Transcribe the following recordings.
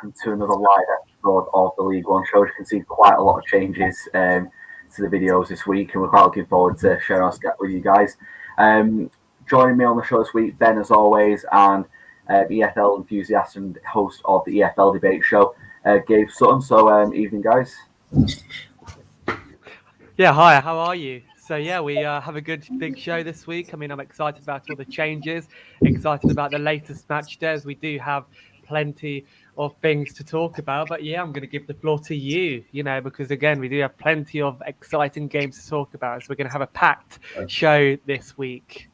welcome to another live episode of the League One show. As you can see, quite a lot of changes to the videos this week, and we're quite looking forward to sharing our scat with you guys. Joining me on the show this week, Ben, as always, and EFL enthusiast and host of the EFL debate show, Gabe Sutton. So, evening, guys. Yeah, hi, how are you? So yeah, we have a good big show this week. I mean, I'm excited about all the changes, excited about the latest match days. We do have plenty of things to talk about, but yeah, I'm going to give the floor to you, because again, we do have plenty of exciting games to talk about. So we're going to have a packed show this week.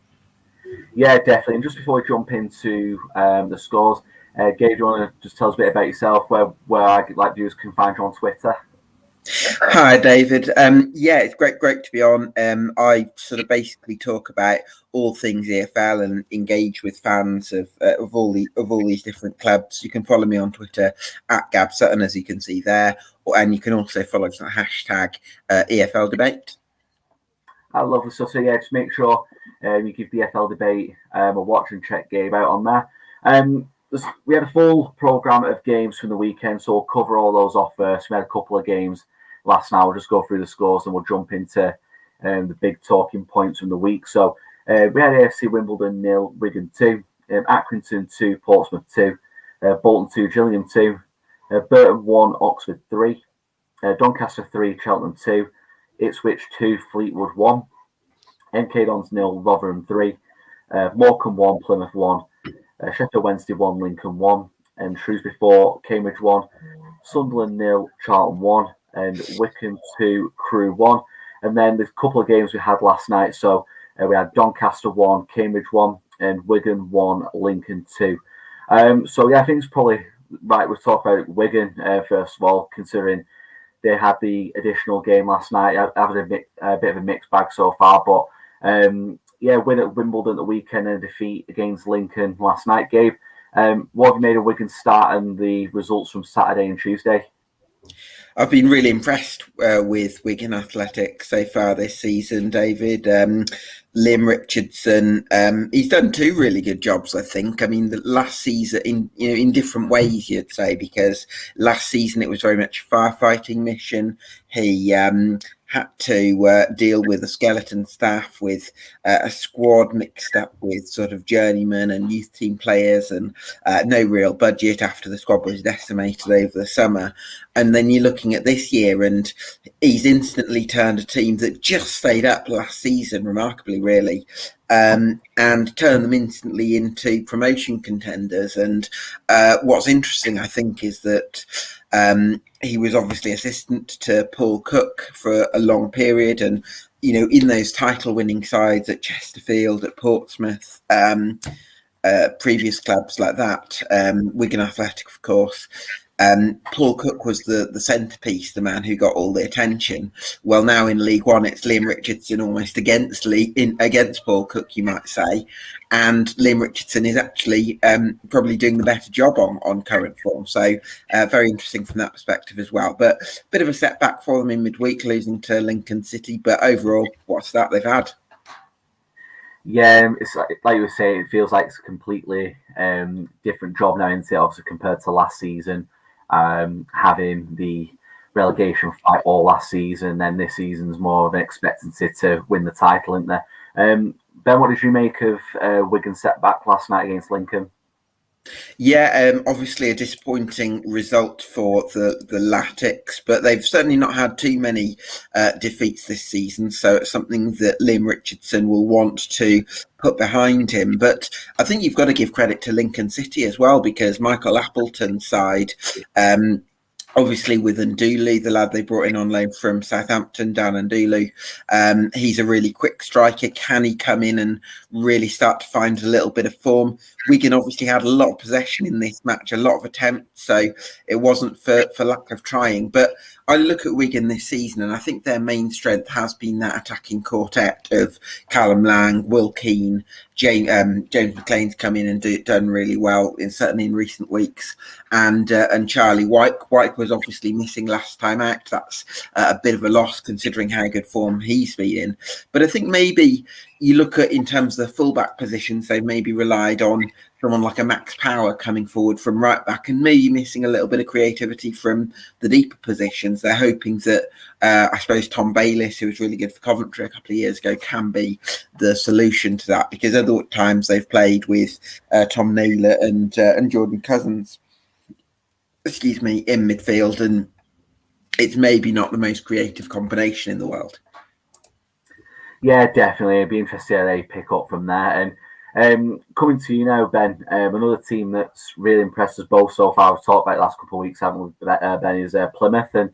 Yeah, definitely. And just before we jump into the scores, Gabe, do you want to just tell us a bit about yourself, where I'd like viewers can find you on Twitter? Hi, David. Yeah, it's great to be on. I sort of basically talk about all things EFL and engage with fans of all these different clubs. You can follow me on Twitter at Gab Sutton, as you can see there, and you can also follow us on hashtag EFL debate. I love the stuff. So yeah, just make sure you give the EFL debate a watch and check Gabe out on there. We had a full programme of games from the weekend, so we'll cover all those off first. We had a couple of games last night. We'll just go through the scores and we'll jump into the big talking points from the week. So we had AFC Wimbledon 0, Wigan 2, Accrington 2, Portsmouth 2, Bolton 2, Gillingham 2, Burton 1, Oxford 3, Doncaster 3, Cheltenham 2, Ipswich 2, Fleetwood 1, MK Dons 0, Rotherham 3, Morecambe 1, Plymouth 1, Sheffield Wednesday 1, Lincoln 1, and Shrewsbury 4, Cambridge 1, Sunderland 0, Charlton 1, and Wycombe 2, Crewe 1. And then there's a couple of games we had last night. So we had Doncaster 1, Cambridge 1, and Wigan 1, Lincoln 2. So yeah, I think it's probably right. We'll talk about Wigan first of all, considering they had the additional game last night. I've had a bit of a mixed bag so far, but yeah, win at Wimbledon at the weekend and a defeat against Lincoln last night. Gabe, what have you made of Wigan's start and the results from Saturday and Tuesday? I've been really impressed with Wigan Athletic so far this season, David. Liam Richardson, he's done two really good jobs, I think. I mean, the last season, in different ways, you'd say, because last season it was very much a firefighting mission. He had to deal with a skeleton staff, with a squad mixed up with sort of journeymen and youth team players, and no real budget after the squad was decimated over the summer. And then you're looking at this year, and he's instantly turned a team that just stayed up last season, remarkably, really, and turned them instantly into promotion contenders. And what's interesting, I think, is that he was obviously assistant to Paul Cook for a long period, and in those title-winning sides at Chesterfield, at Portsmouth, previous clubs like that, Wigan Athletic, of course. Paul Cook was the centrepiece, the man who got all the attention. Well, now in League One, it's Liam Richardson almost against Paul Cook, you might say. And Liam Richardson is actually probably doing the better job on current form. So very interesting from that perspective as well. But a bit of a setback for them in midweek, losing to Lincoln City. But overall, what's that they've had? Yeah, it's like you were saying, it feels like it's a completely different job now, isn't it? Obviously, compared to last season. Having the relegation fight all last season, and then this season's more of an expectancy to win the title, isn't there? Ben, what did you make of Wigan's setback last night against Lincoln? Yeah, obviously a disappointing result for the Latics, but they've certainly not had too many defeats this season, so it's something that Liam Richardson will want to put behind him. But I think you've got to give credit to Lincoln City as well, because Michael Appleton's side, obviously with Ndulu, the lad they brought in on loan from Southampton, Dan Ndulu, he's a really quick striker. Can he come in and really start to find a little bit of form? Wigan obviously had a lot of possession in this match, a lot of attempts, so it wasn't for lack of trying. But I look at Wigan this season, and I think their main strength has been that attacking quartet of Callum Lang, Will Keane, James McLean's come in and done really well, certainly in recent weeks, and Charlie Wyke. Wyke was obviously missing last time out. That's a bit of a loss considering how good form he's been in. But I think maybe you look at in terms of the fullback positions, they've maybe relied on someone like a Max Power coming forward from right back and maybe missing a little bit of creativity from the deeper positions. They're hoping that, I suppose, Tom Bayliss, who was really good for Coventry a couple of years ago, can be the solution to that, because other times they've played with Tom Naylor and Jordan Cousins, in midfield, and it's maybe not the most creative combination in the world. Yeah, definitely. It'd be interesting how they pick up from there. And coming to you now, Ben, another team that's really impressed us both so far. We've talked about the last couple of weeks, haven't we, Ben, is Plymouth. And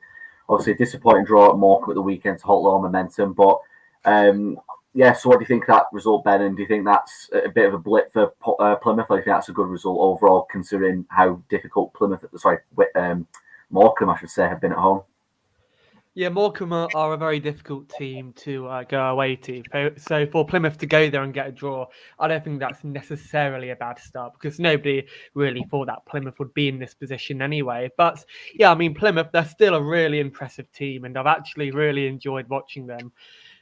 obviously a disappointing draw at Morecambe at the weekend to halt low momentum. But yeah, so what do you think of that result, Ben? And do you think that's a bit of a blip for Plymouth? Or do you think that's a good result overall, considering how difficult Morecambe, I should say, have been at home? Yeah, Morecambe are a very difficult team to go away to. So for Plymouth to go there and get a draw, I don't think that's necessarily a bad start, because nobody really thought that Plymouth would be in this position anyway. But yeah, I mean, Plymouth, they're still a really impressive team, and I've actually really enjoyed watching them.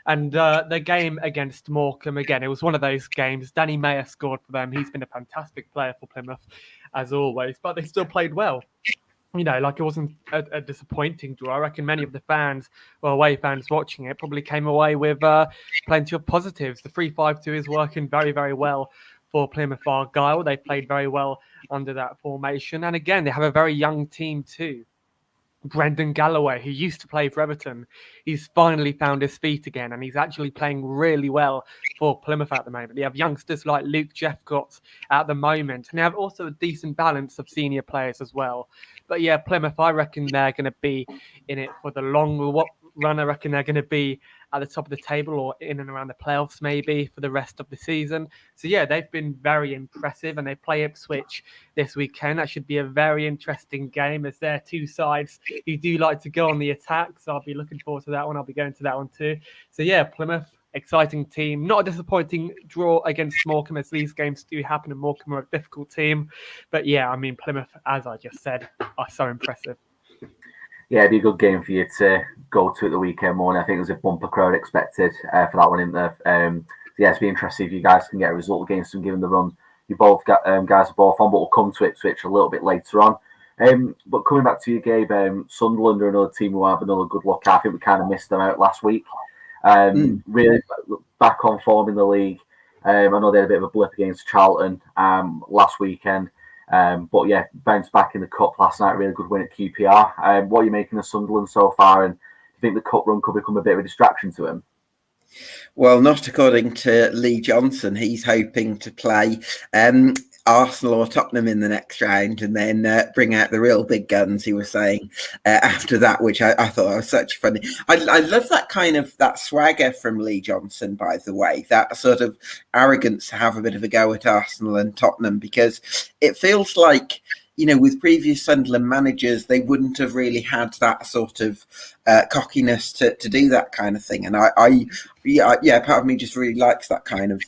And the game against Morecambe, again, it was one of those games. Danny Mayer scored for them. He's been a fantastic player for Plymouth, as always, but they still played well. You know, like, it wasn't a disappointing draw. I reckon many of the fans, or away fans watching it, probably came away with plenty of positives. The 3-5-2 is working very, very well for Plymouth Argyle. They played very well under that formation. And again, they have a very young team too. Brendan Galloway, who used to play for Everton, he's finally found his feet again, and he's actually playing really well for Plymouth at the moment. They have youngsters like Luke Jeffcott at the moment, and they have also a decent balance of senior players as well. But yeah, Plymouth, I reckon they're going to be in it for the long run. I reckon they're going to be at the top of the table or in and around the playoffs maybe for the rest of the season. So yeah, they've been very impressive, and they play Ipswich this weekend. That should be a very interesting game, as they're two sides who do like to go on the attack. So I'll be looking forward to that one. I'll be going to that one too. So yeah, Plymouth, exciting team. Not a disappointing draw against Morecambe, as these games do happen, and Morecambe are a difficult team. But yeah, I mean, Plymouth, as I just said, are so impressive. Yeah, it'd be a good game for you to go to at the weekend morning. I think there's a bumper crowd expected for that one in there. Yeah, it'd be interesting if you guys can get a result against them, given the run you both guys are both on. But we'll come to Ipswich a little bit later on. But coming back to you, Gabe, Sunderland are another team who have another good look at. I think we kind of missed them out last week. Really back on form in the league. I know they had a bit of a blip against Charlton last weekend. But yeah, bounced back in the cup last night. Really good win at QPR. What are you making of Sunderland so far? And do you think the cup run could become a bit of a distraction to him? Well, not according to Lee Johnson. He's hoping to play Arsenal or Tottenham in the next round, and then bring out the real big guns, he was saying after that, which I thought was such funny. I love that swagger from Lee Johnson, by the way, that sort of arrogance to have a bit of a go at Arsenal and Tottenham, because it feels like, you know, with previous Sunderland managers, they wouldn't have really had that sort of cockiness to do that kind of thing. And part of me just really likes that kind of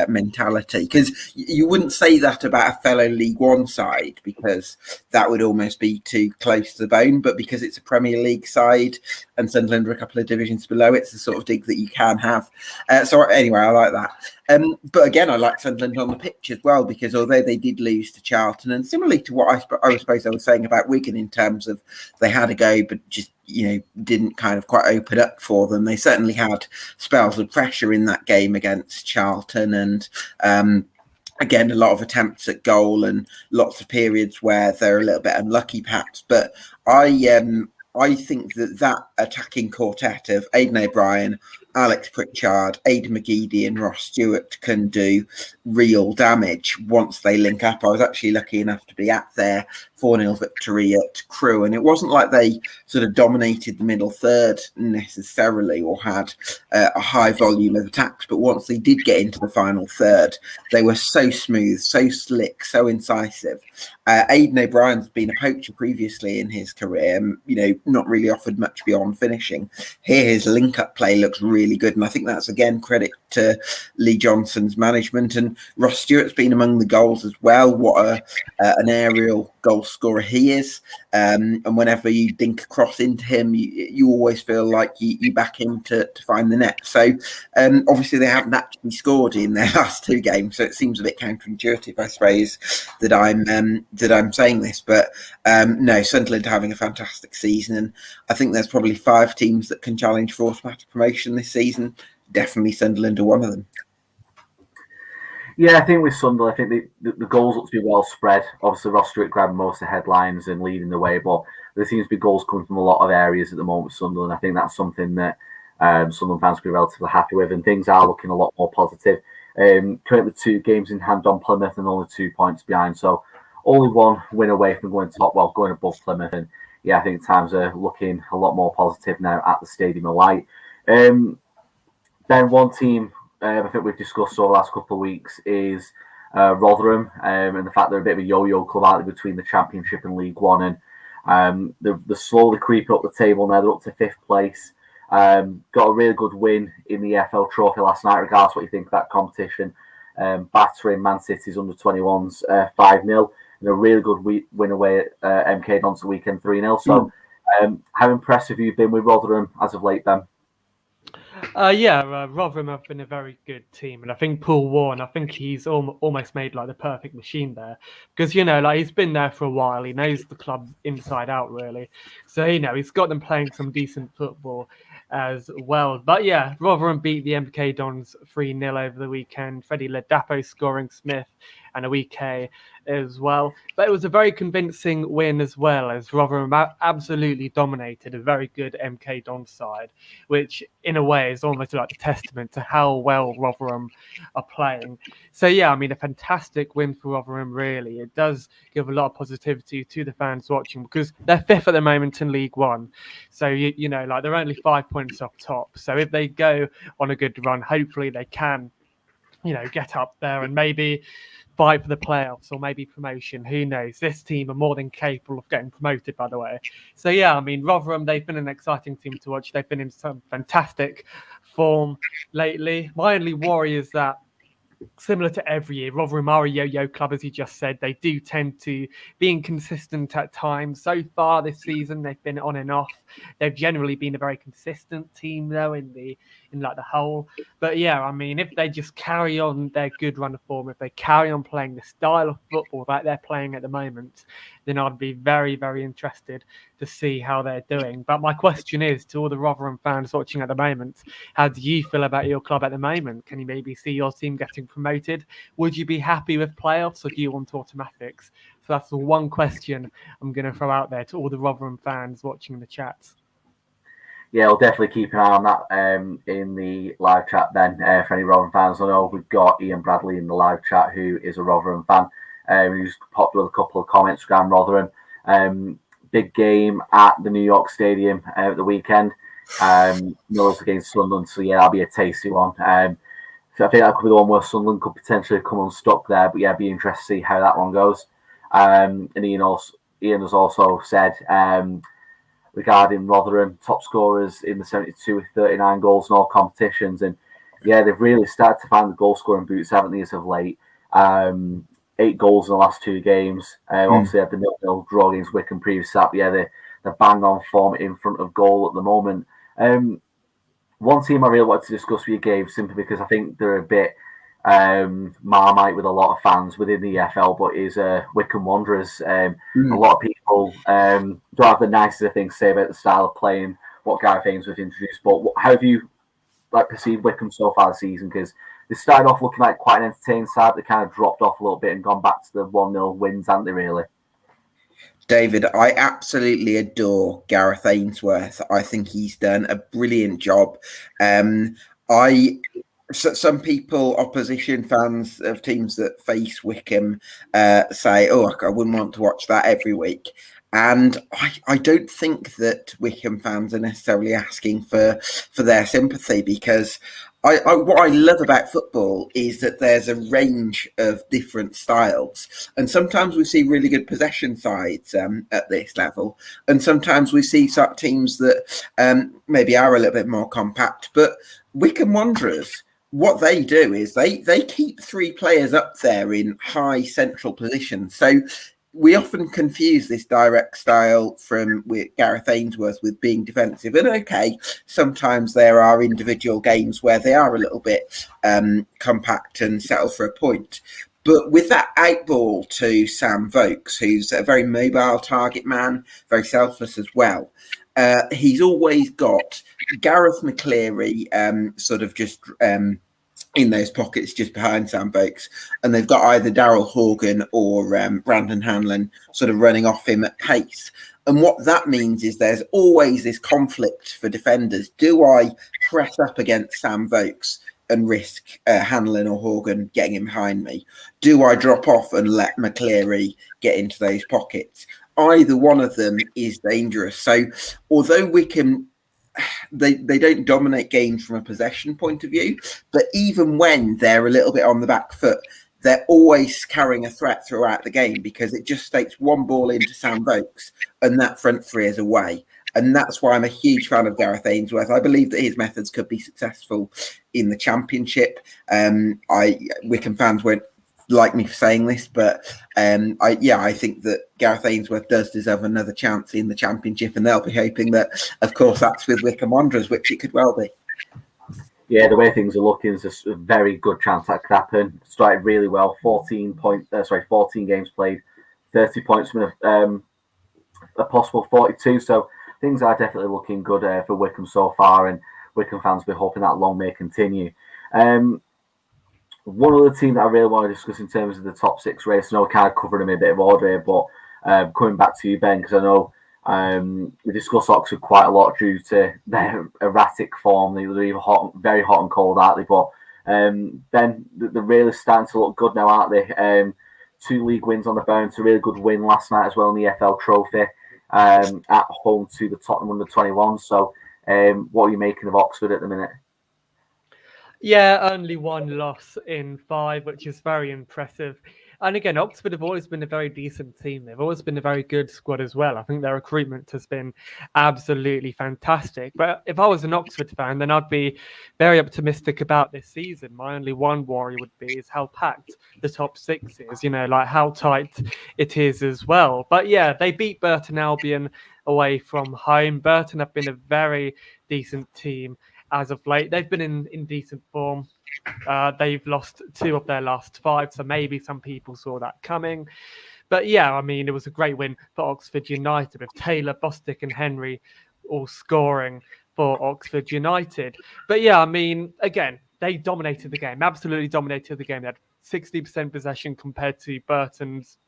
mentality, because you wouldn't say that about a fellow League One side, because that would almost be too close to the bone. But because it's a Premier League side and Sunderland are a couple of divisions below, it's the sort of dig that you can have. So anyway, I like that. But again, I like Sunderland on the pitch as well, because although they did lose to Charlton, and similarly to what I suppose I was saying about Wigan in terms of they had a go, but just, you know, didn't kind of quite open up for them. They certainly had spells of pressure in that game against Charlton, and again, a lot of attempts at goal and lots of periods where they're a little bit unlucky, perhaps. But I think that attacking quartet of Aidan O'Brien, Alex Pritchard, Aidan McGeady and Ross Stewart can do real damage once they link up. I was actually lucky enough to be at their 4-0 victory at Crewe, and it wasn't like they sort of dominated the middle third necessarily or had a high volume of attacks, but once they did get into the final third, they were so smooth, so slick, so incisive. Aidan O'Brien's been a poacher previously in his career, you know, not really offered much beyond finishing. Here his link-up play looks really really good. And I think that's, again, credit to Lee Johnson's management. And Ross Stewart's been among the goals as well. What an aerial goal scorer he is. And whenever you dink a cross into him, you always feel like you back him to find the net. So obviously they haven't actually scored in their last 2 games. So it seems a bit counterintuitive, I suppose, that I'm saying this. But no, Sunderland having a fantastic season. And I think there's probably 5 teams that can challenge for automatic promotion this season. Definitely Sunderland are one of them. Yeah, I think with Sunderland, I think the goals look to be well spread. Obviously, Ross Stewart grabbing most of the headlines and leading the way, but there seems to be goals coming from a lot of areas at the moment with Sunderland. I think that's something that Sunderland fans can be relatively happy with, and things are looking a lot more positive. Currently 2 games in hand on Plymouth and only 2 points behind, so only 1 win away from going above Plymouth. And yeah, I think times are looking a lot more positive now at the Stadium of Light. Then one team I think we've discussed over the last couple of weeks is Rotherham, and the fact they're a bit of a yo-yo club out between the Championship and League One, and they're slowly creeping up the table now. They're up to 5th place. Got a really good win in the EFL Trophy last night, regardless what you think of that competition. Battering Man City's under-21s 5-0, and a really good win away at MK Dons the weekend 3-0. So how impressive have you been with Rotherham as of late, Ben? Rotherham have been a very good team, and I think Paul Warren, I think he's almost made like the perfect machine there, because he's been there for a while, he knows the club inside out really, so he's got them playing some decent football as well. But yeah, Rotherham beat the MK Dons 3-0 over the weekend. Freddie Ladapo scoring, Smith and Awike as well. But it was a very convincing win as well, as Rotherham absolutely dominated a very good MK Dons side, which in a way is almost like a testament to how well Rotherham are playing. So yeah, I mean, a fantastic win for Rotherham, really. It does give a lot of positivity to the fans watching, because they're 5th at the moment in League One. So, they're only 5 points off top. So if they go on a good run, hopefully they can, get up there and maybe fight for the playoffs or maybe promotion. Who knows? This team are more than capable of getting promoted, by the way. So yeah, I mean, Rotherham, they've been an exciting team to watch. They've been in some fantastic form lately. My only worry is that, similar to every year, Rotherham are a yo-yo club, as you just said. They do tend to be inconsistent at times. So far this season, they've been on and off. They've generally been a very consistent team, though, in the whole. But yeah, I mean, if they just carry on their good run of form, if they carry on playing the style of football that they're playing at the moment, then I'd be very, very interested to see how they're doing. But my question is, to all the Rotherham fans watching at the moment, how do you feel about your club at the moment? Can you maybe see your team getting promoted? Would you be happy with playoffs, or do you want automatics? So that's the one question I'm going to throw out there to all the Rotherham fans watching the chats. Yeah, I'll definitely keep an eye on that in the live chat then for any Rotherham fans. I know we've got Ian Bradley in the live chat, who is a Rotherham fan. Who's popped with a couple of comments around Rotherham. Big game at the New York Stadium at the weekend. Millers against Sunderland, so yeah, that'll be a tasty one. So I think that could be the one where Sunderland could potentially come unstuck there, but yeah, it'd be interesting to see how that one goes. And Ian has also said regarding Rotherham, top scorers in the 72 with 39 goals in all competitions, and yeah, they've really started to find the goal scoring boots, haven't they, as of late? 8 goals in the last 2 games. Obviously, had the 0-0 draw against Wycombe previous that, but yeah, they're bang on form in front of goal at the moment. One team I really wanted to discuss with you, Gabe, simply because I think they're a bit Marmite with a lot of fans within the EFL, but is Wycombe Wanderers. A lot of people don't have the nicest things to say about the style of playing, what Gareth Ainsworth introduced, but how have you perceived Wycombe so far this season? Because they started off looking like quite an entertaining side. They kind of dropped off a little bit and gone back to the 1-0 wins, haven't they, really? David, I absolutely adore Gareth Ainsworth. I think he's done a brilliant job. Some people, opposition fans of teams that face Wycombe, say, "Oh, I wouldn't want to watch that every week." And I don't think that Wycombe fans are necessarily asking for their sympathy, because what I love about football is that there's a range of different styles. And sometimes we see really good possession sides at this level. And sometimes we see teams that maybe are a little bit more compact. But Wycombe Wanderers, what they do is they keep 3 players up there in high central positions. So we often confuse this direct style with Gareth Ainsworth with being defensive. And okay, sometimes there are individual games where they are a little bit compact and settle for a point. But with that out ball to Sam Vokes, who's a very mobile target man, very selfless as well, he's always got Gareth McCleary sort of just in those pockets just behind Sam Vokes, and they've got either Daryl Horgan or Brandon Hanlon sort of running off him at pace. And what that means is there's always this conflict for defenders. Do I press up against Sam Vokes and risk Hanlon or Horgan getting in behind me? Do I drop off and let McCleary get into those pockets? Either one of them is dangerous. So although Wycombe, they don't dominate games from a possession point of view, but even when they're a little bit on the back foot, they're always carrying a threat throughout the game, because it just takes one ball into Sam Vokes and that front 3 is away. And that's why I'm a huge fan of Gareth Ainsworth. I believe that his methods could be successful in the Championship. Wycombe fans won't like me for saying this, but I think that Gareth Ainsworth does deserve another chance in the Championship, and they'll be hoping that, of course, that's with Wycombe Wanderers, which it could well be. Yeah, the way things are looking, is a very good chance that could happen. Started really well, 14 games played, 30 points from a possible 42. So things are definitely looking good for Wycombe so far, and Wycombe fans will be hoping that long may continue. One other team that I really want to discuss in terms of the top 6 race, I know we're kind of covering them in a bit of order here, but coming back to you, Ben, because I know we discuss Oxford quite a lot due to their erratic form. They're either very hot and cold, aren't they? But Ben, they're really starting to look good now, aren't they? 2 league wins on the bounce, a really good win last night as well in the EFL Trophy at home to the Tottenham under-21. So what are you making of Oxford at the minute? Yeah, only 1 loss in 5, which is very impressive. And again, Oxford have always been a very decent team. They've always been a very good squad as well. I think their recruitment has been absolutely fantastic. But if I was an Oxford fan, then I'd be very optimistic about this season. My only one worry would be is how packed the top 6 is, like how tight it is as well. But yeah, they beat Burton Albion away from home. Burton have been a very decent team as of late. They've been in decent form. They've lost 2 of their last 5, so maybe some people saw that coming. But yeah, I mean, it was a great win for Oxford United, with Taylor, Bostic and Henry all scoring for Oxford United. But yeah, I mean, again, they dominated the game, absolutely dominated the game. They had 60% possession compared to Burton's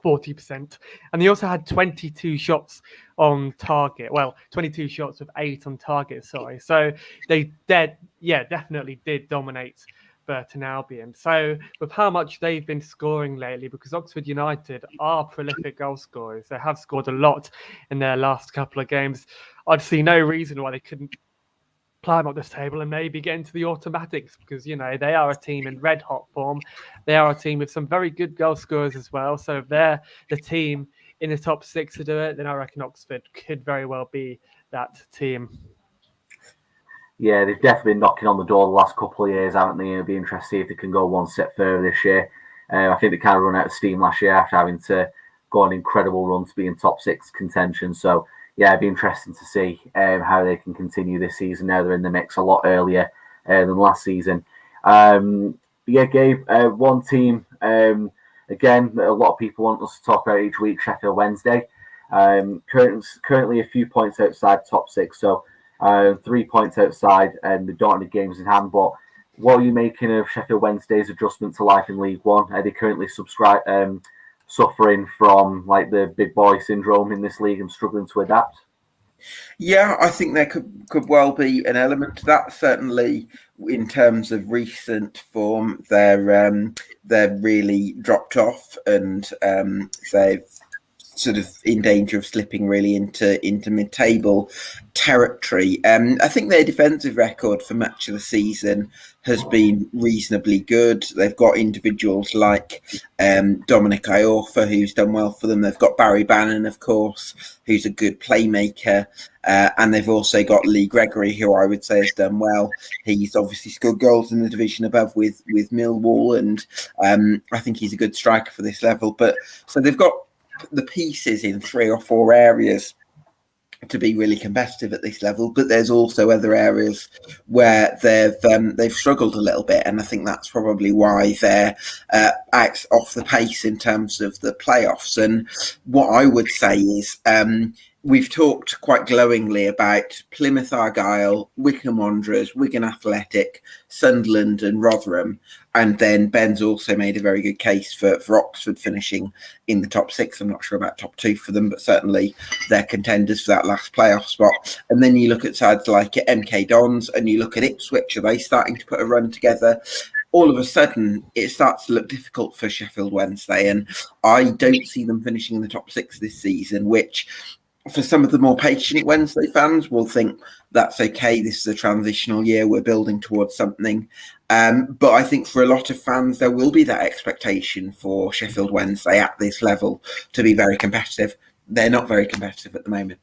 40%. And they also had 22 shots on target. Well, 22 shots with 8 on target, sorry. So they definitely did dominate Burton Albion. So with how much they've been scoring lately, because Oxford United are prolific goal scorers, they have scored a lot in their last couple of games, I'd see no reason why they couldn't climb up this table and maybe get into the automatics, because they are a team in red hot form. They are a team with some very good goal scorers as well. So if they're the team in the top 6 to do it, then I reckon Oxford could very well be that team. Yeah, they've definitely been knocking on the door the last couple of years, haven't they? It'll be interesting to see if they can go one step further this year. I think they kind of run out of steam last year after having to go on an incredible run to be in top 6 contention. So yeah, it'd be interesting to see how they can continue this season. Now they're in the mix a lot earlier than last season. Gabe, one team, again, a lot of people want us to talk about each week, Sheffield Wednesday. Currently a few points outside top 6, so 3 points outside, and they don't have any games in hand. But what are you making of Sheffield Wednesday's adjustment to life in League One? Are they currently suffering from like the big boy syndrome in this league and struggling to adapt? Yeah, I think there could well be an element to that. Certainly, in terms of recent form, they're really dropped off, and they've sort of in danger of slipping really into mid-table territory. I think their defensive record for match of the season has been reasonably good. They've got individuals like Dominic Iorfa, who's done well for them. They've got Barry Bannon, of course, who's a good playmaker. And they've also got Lee Gregory, who I would say has done well. He's obviously scored goals in the division above with Millwall, and I think he's a good striker for this level. But so they've got the pieces in 3 or 4 areas to be really competitive at this level, but there's also other areas where they've struggled a little bit, and I think that's probably why they're off the pace in terms of the playoffs. And what I would say is we've talked quite glowingly about Plymouth, Argyle, Wycombe Wanderers, Wigan Athletic, Sunderland and Rotherham. And then Ben's also made a very good case for Oxford finishing in the top 6. I'm not sure about top 2 for them, but certainly they're contenders for that last playoff spot. And then you look at sides like MK Dons and you look at Ipswich. Are they starting to put a run together? All of a sudden, it starts to look difficult for Sheffield Wednesday. And I don't see them finishing in the top 6 this season, which for some of the more patient Wednesday fans will think that's okay. This is a transitional year. We're building towards something. But I think for a lot of fans, there will be that expectation for Sheffield Wednesday at this level to be very competitive. They're not very competitive at the moment.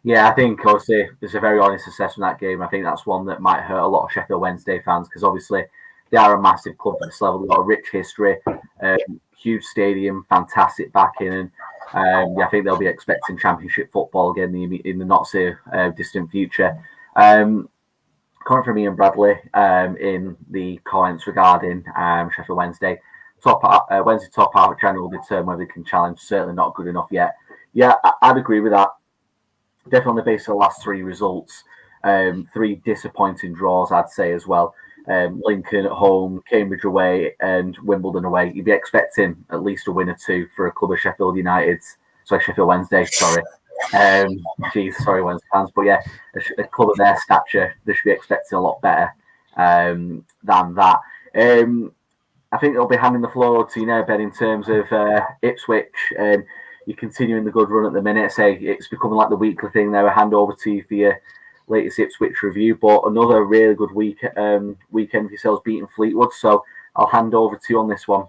Yeah, I think obviously it's a very honest assessment of that game. I think that's one that might hurt a lot of Sheffield Wednesday fans because obviously they are a massive club at this level. They've got a rich history, huge stadium, fantastic backing, and I think they'll be expecting Championship football again in the not so distant future. Coming from Ian Bradley in the comments regarding Sheffield Wednesday, Wednesday top half, January will determine whether they can challenge. Certainly not good enough yet. Yeah, I'd agree with that. Definitely on the basis of the last 3 results, 3 disappointing draws, I'd say as well. Lincoln at home, Cambridge away, and Wimbledon away. You'd be expecting at least a win or 2 for a club of Sheffield Wednesday. Sorry, Wednesday fans, but yeah, a club of their stature, they should be expecting a lot better than that. I think they'll be handing the floor to Ben in terms of Ipswich. You're continuing the good run at the minute. Say it's becoming like the weekly thing now. I hand over to you for your latest Ipswich review, but another really good weekend for yourselves beating Fleetwood. So I'll hand over to you on this one.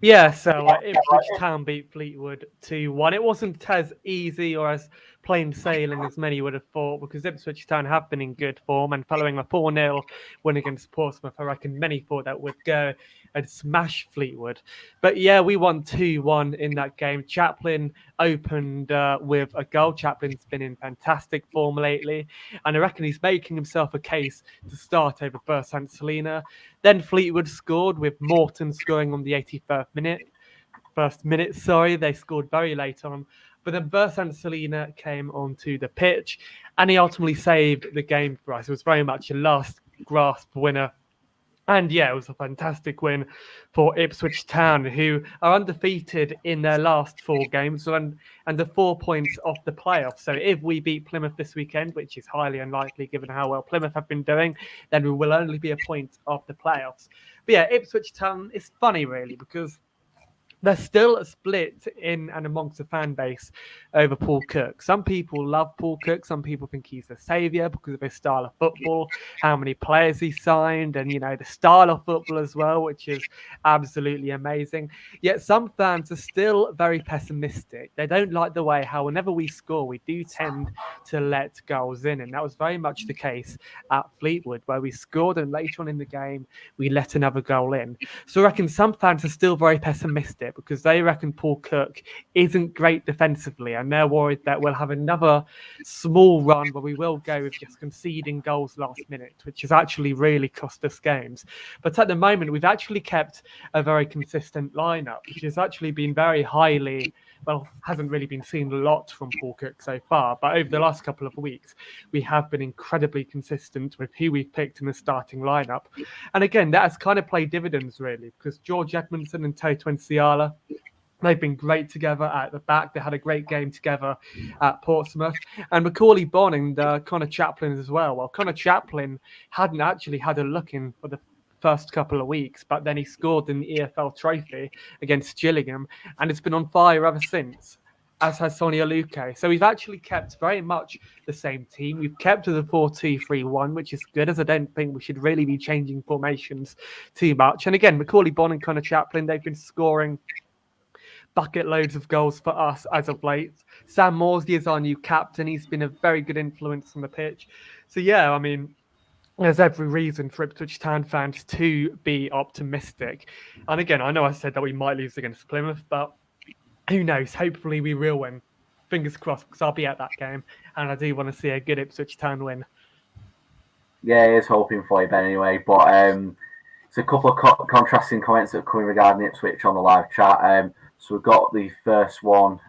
Yeah, so Ipswich Town beat Fleetwood 2-1. It wasn't as easy or as plain sailing as many would have thought because Ipswich Town have been in good form, and following a 4-0 win against Portsmouth, I reckon many thought that would go and smash Fleetwood. But yeah, we won 2-1 in that game. Chaplin opened with a goal. Chaplin's been in fantastic form lately, and I reckon he's making himself a case to start over Burton Selina. Then Fleetwood scored with Morton scoring on the 81st minute. They scored very late on. But then Burton Selina came onto the pitch and he ultimately saved the game for us. It was very much a last grasp winner. And yeah, it was a fantastic win for Ipswich Town, who are undefeated in their last 4 games and the 4 points off the playoffs. So if we beat Plymouth this weekend, which is highly unlikely given how well Plymouth have been doing, then we will only be a point off the playoffs. But yeah, Ipswich Town is funny really because they're still split in and amongst the fan base over Paul Cook. Some people love Paul Cook. Some people think he's a saviour because of his style of football, how many players he signed, and, the style of football as well, which is absolutely amazing. Yet some fans are still very pessimistic. They don't like the way how whenever we score, we do tend to let goals in. And that was very much the case at Fleetwood, where we scored and later on in the game, we let another goal in. So I reckon some fans are still very pessimistic because they reckon Paul Cook isn't great defensively, and they're worried that we'll have another small run where we will go with just conceding goals last minute, which has actually really cost us games. But at the moment, we've actually kept a very consistent lineup, which has actually been very hasn't really been seen a lot from Paul Cook so far. But over the last couple of weeks, we have been incredibly consistent with who we've picked in the starting lineup. And again, that has kind of played dividends really, because George Edmondson and Toto Nsiala, they've been great together at the back. They had a great game together at Portsmouth. And Macaulay Bonne and Connor Chaplin as well. Well, Connor Chaplin hadn't actually had a look in for the first couple of weeks, but then he scored in the EFL trophy against Gillingham, and it's been on fire ever since, as has Sonny Aluko. So we've actually kept very much the same team. We've kept to the 4-2-3-1, which is good, as I don't think we should really be changing formations too much. And again, Macaulay Bonne and Connor Chaplin, they've been scoring bucket loads of goals for us as of late. Sam Morsley is our new captain. He's been a very good influence on the pitch. So yeah, I mean, there's every reason for Ipswich Town fans to be optimistic. And again, I know I said that we might lose against Plymouth, but who knows? Hopefully we will win. Fingers crossed, because I'll be at that game, and I do want to see a good Ipswich Town win. Yeah, he is hoping for you, Ben, anyway. But it's a couple of contrasting comments that are coming regarding Ipswich on the live chat. So we've got the first one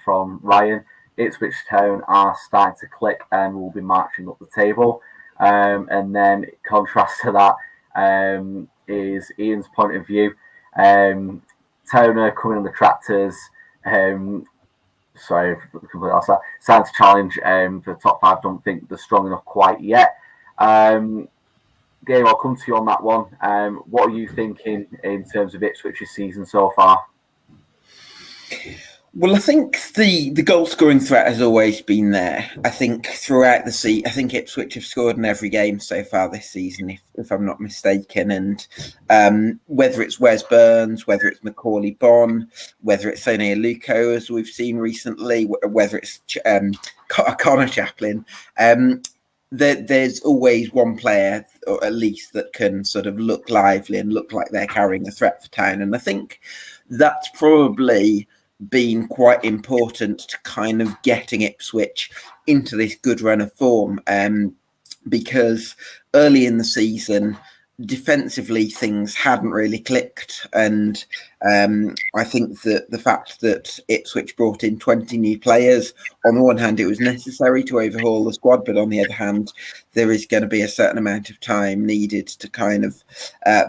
from Ryan. Ipswich Town are starting to click and will be marching up the table. And then contrast to that is Ian's point of view. Town are coming on the tractors. Sorry, completely lost that. Starting to challenge for the top five. Don't think they're strong enough quite yet. Gabe, I'll come to you on that one. What are you thinking in terms of Ipswich's season so far? Well, I think the goal scoring threat has always been there. I think throughout the season, I think Ipswich have scored in every game so far this season, if I'm not mistaken. And whether it's Wes Burns, whether it's Macaulay Bonne, whether it's Sonny Aluko, as we've seen recently, whether it's Connor Chaplin, there's always one player, or at least, that can sort of look lively and look like they're carrying a threat for Town. And I think that's probably been quite important to kind of getting Ipswich into this good run of form, because early in the season, defensively, things hadn't really clicked. And I think that the fact that Ipswich brought in 20 new players, on the one hand, it was necessary to overhaul the squad, but on the other hand, there is going to be a certain amount of time needed to kind of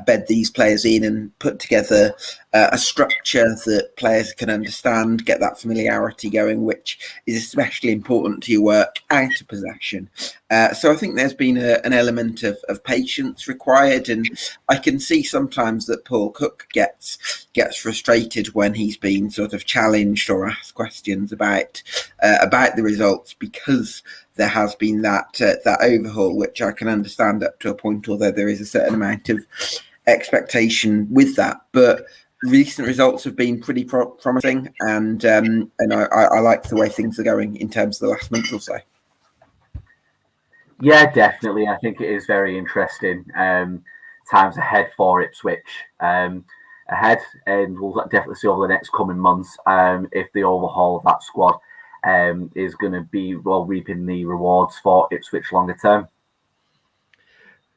bed these players in and put together a structure that players can understand, get that familiarity going, which is especially important to your work out of possession. So I think there's been an element of patience required, and I can see sometimes that Paul Cook gets frustrated when he's been sort of challenged or asked questions about the results, because there has been that overhaul, which I can understand up to a point, although there is a certain amount of expectation with that. But recent results have been pretty promising, and I like the way things are going in terms of the last month or so. Yeah, definitely. I think it is very interesting. Times ahead for Ipswich. Ahead, and we'll definitely see over the next coming months if the overhaul of that squad is going to be reaping the rewards for Ipswich longer term.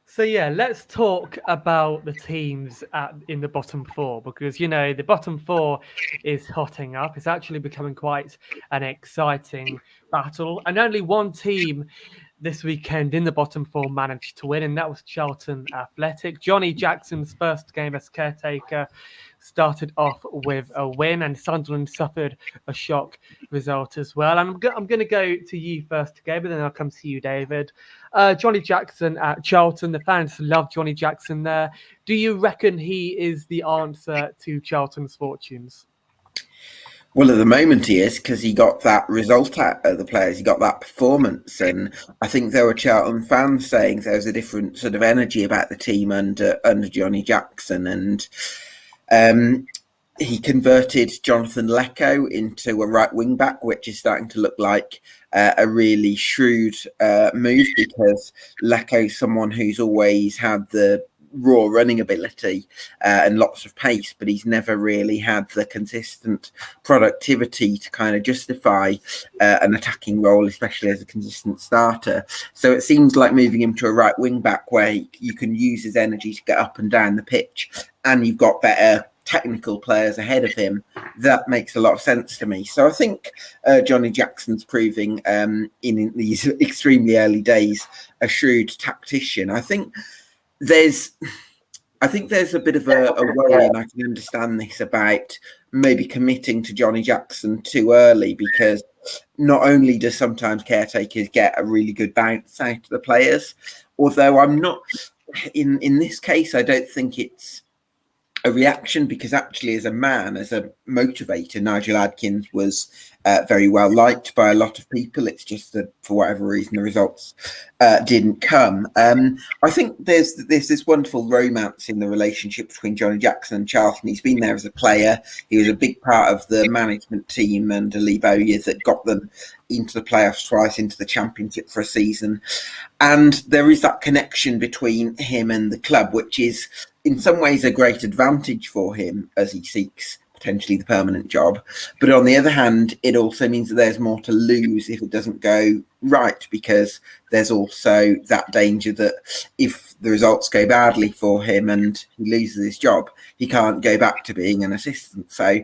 So yeah, let's talk about the teams in the bottom four, because the bottom four is hotting up. It's actually becoming quite an exciting battle, and only one team this weekend in the bottom four managed to win, and that was Charlton Athletic. Johnny Jackson's first game as caretaker started off with a win, and Sunderland suffered a shock result as well. And I'm going to go to you first, Gabe, and then I'll come to you, David. Johnny Jackson at Charlton. The fans love Johnny Jackson there. Do you reckon he is the answer to Charlton's fortunes? Well, at the moment he is, because he got that result out of the players. He got that performance. And I think there were Charlton fans saying there was a different sort of energy about the team under Johnny Jackson. And he converted Jonathan Lecco into a right wing back, which is starting to look like a really shrewd move, because Lecco's someone who's always had the raw running ability and lots of pace, but he's never really had the consistent productivity to kind of justify an attacking role, especially as a consistent starter. So it seems like moving him to a right wing back, where you can use his energy to get up and down the pitch, and you've got better technical players ahead of him, that makes a lot of sense to me. So I think Johnny Jackson's proving in these extremely early days a shrewd tactician. I think there's a bit of a worry, and I can understand this, about maybe committing to Johnny Jackson too early, because not only do sometimes caretakers get a really good bounce out of the players, although I'm not in this case, I don't think it's a reaction, because actually as a man, as a motivator, Nigel Adkins was very well liked by a lot of people. It's just that for whatever reason the results didn't come. I think there's this wonderful romance in the relationship between Johnny Jackson and Charlton. He's been there as a player. He was a big part of the management team and Lee Bowyer that got them into the playoffs twice, into the championship for a season. And there is that connection between him and the club, which is in some ways a great advantage for him as he seeks potentially the permanent job. But on the other hand, it also means that there's more to lose if it doesn't go right, because there's also that danger that if the results go badly for him and he loses his job, he can't go back to being an assistant. So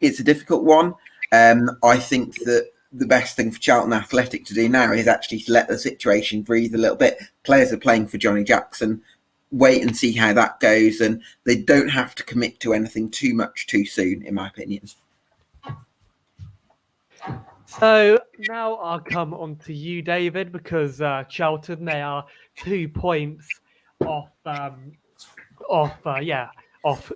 it's a difficult one. I think that the best thing for Charlton Athletic to do now is actually to let the situation breathe a little bit. Players are playing for Johnny Jackson. Wait and see how that goes, and they don't have to commit to anything too much too soon, in my opinion. So now I'll come on to you, David, because Charlton, they are 2 points off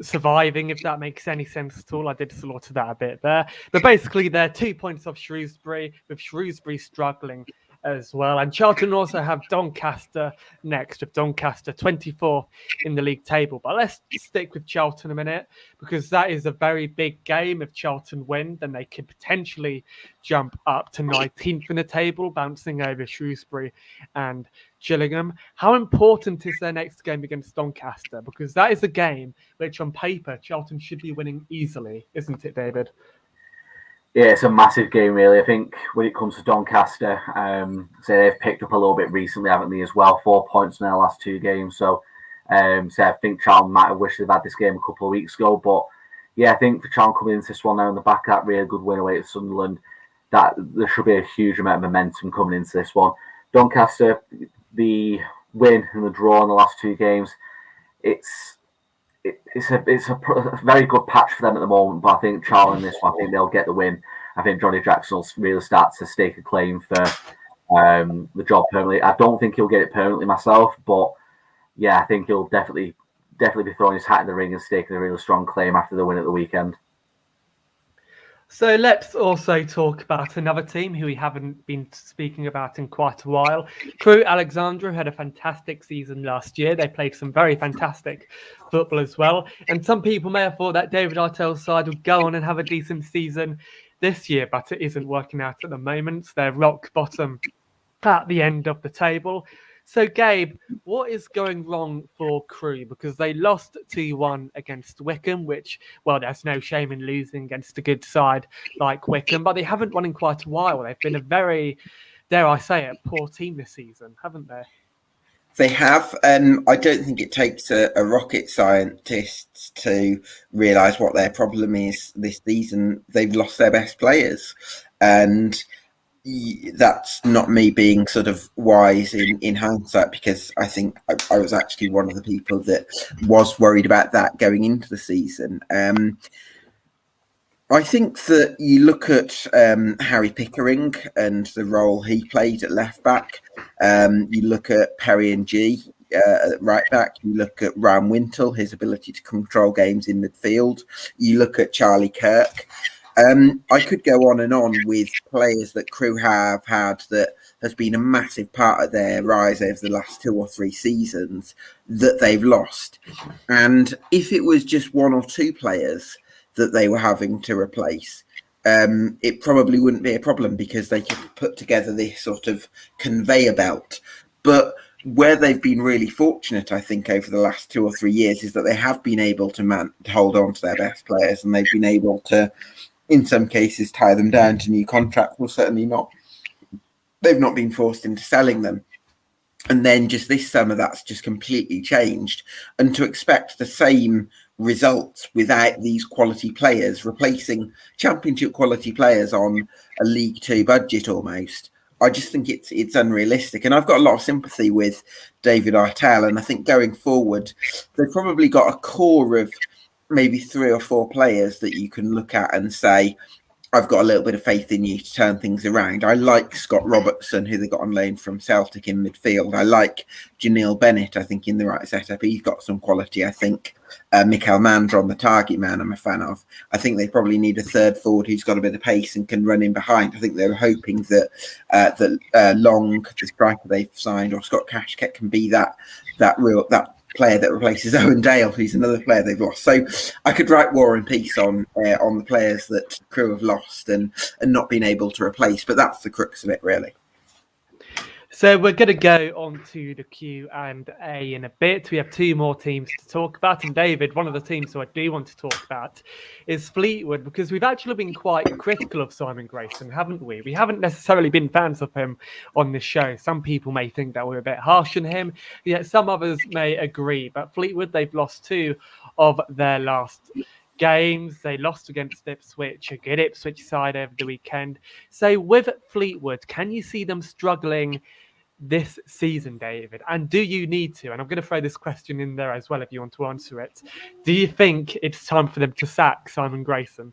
surviving, if that makes any sense at all. I did slaughter that a bit there, but basically they're 2 points off Shrewsbury, with Shrewsbury struggling as well. And Charlton also have Doncaster next, with Doncaster 24th in the league table. But let's stick with Charlton a minute, because that is a very big game. If Charlton win, then they could potentially jump up to 19th in the table, bouncing over Shrewsbury and Gillingham. How important is their next game against Doncaster? Because that is a game which on paper Charlton should be winning easily, isn't it, David? Yeah, it's a massive game, really. I think when it comes to Doncaster, so they've picked up a little bit recently, haven't they, as well? 4 points in their last 2 games. So I think Charlton might have wished they'd had this game a couple of weeks ago. But yeah, I think for Charlton coming into this one now on the back of that really good win away at Sunderland, that there should be a huge amount of momentum coming into this one. Doncaster, the win and the draw in the last 2 games, it's a very good patch for them at the moment, but I think Charlton this one, I think they'll get the win. I think Johnny Jackson will really start to stake a claim for the job permanently. I don't think he'll get it permanently myself, but yeah, I think he'll definitely be throwing his hat in the ring and staking a really strong claim after the win at the weekend. So let's also talk about another team who we haven't been speaking about in quite a while. Crewe Alexandra had a fantastic season last year. They played some very fantastic football as well. And some people may have thought that David Artell's side would go on and have a decent season this year, but it isn't working out at the moment. They're rock bottom at the end of the table. So, Gabe, what is going wrong for Crewe? Because they lost 2-1 against Wycombe, which, well, there's no shame in losing against a good side like Wycombe, but they haven't won in quite a while. They've been a very, dare I say it, poor team this season, haven't they? They have. I don't think it takes a rocket scientist to realise what their problem is this season. They've lost their best players, and that's not me being sort of wise in hindsight, because I think I was actually one of the people that was worried about that going into the season. I think that you look at Harry Pickering and the role he played at left back. You look at Perry and G at right back. You look at Ryan Wintle, his ability to control games in midfield. You look at Charlie Kirk. I could go on and on with players that Crewe have had that has been a massive part of their rise over the last 2 or 3 seasons that they've lost. And if it was just 1 or 2 players that they were having to replace, it probably wouldn't be a problem, because they could put together this sort of conveyor belt. But where they've been really fortunate, I think, over the last 2 or 3 years is that they have been able to hold on to their best players, and they've been able to, in some cases, tie them down to new contracts. Well, certainly not. They've not been forced into selling them. And then just this summer, that's just completely changed. And to expect the same results without these quality players, replacing championship quality players on a League Two budget almost, I just think it's unrealistic. And I've got a lot of sympathy with David Artell. And I think going forward, they've probably got a core of maybe 3 or 4 players that you can look at and say, I've got a little bit of faith in you to turn things around. I like Scott Robertson, who they got on loan from Celtic in midfield. I like Janeel Bennett, I think, in the right setup. He's got some quality, I think. Mikael Mandra on the target man, I'm a fan of. I think they probably need a third forward who's got a bit of pace and can run in behind. I think they were hoping that Long, the striker they've signed, or Scott Cashket can be that player that replaces Owen Dale, who's another player they've lost. So I could write War and Peace on the players that Crew have lost and not been able to replace, but that's the crux of it, really. So we're going to go on to the Q&A in a bit. We have two more teams to talk about. And David, one of the teams who I do want to talk about is Fleetwood, because we've actually been quite critical of Simon Grayson, haven't we? We haven't necessarily been fans of him on this show. Some people may think that we're a bit harsh on him, yet some others may agree. But Fleetwood, they've lost 2 of their last games. They lost against Ipswich, a good Ipswich side over the weekend. So with Fleetwood, can you see them struggling this season, David? And do you need to? And I'm going to throw this question in there as well if you want to answer it. Do you think it's time for them to sack Simon Grayson?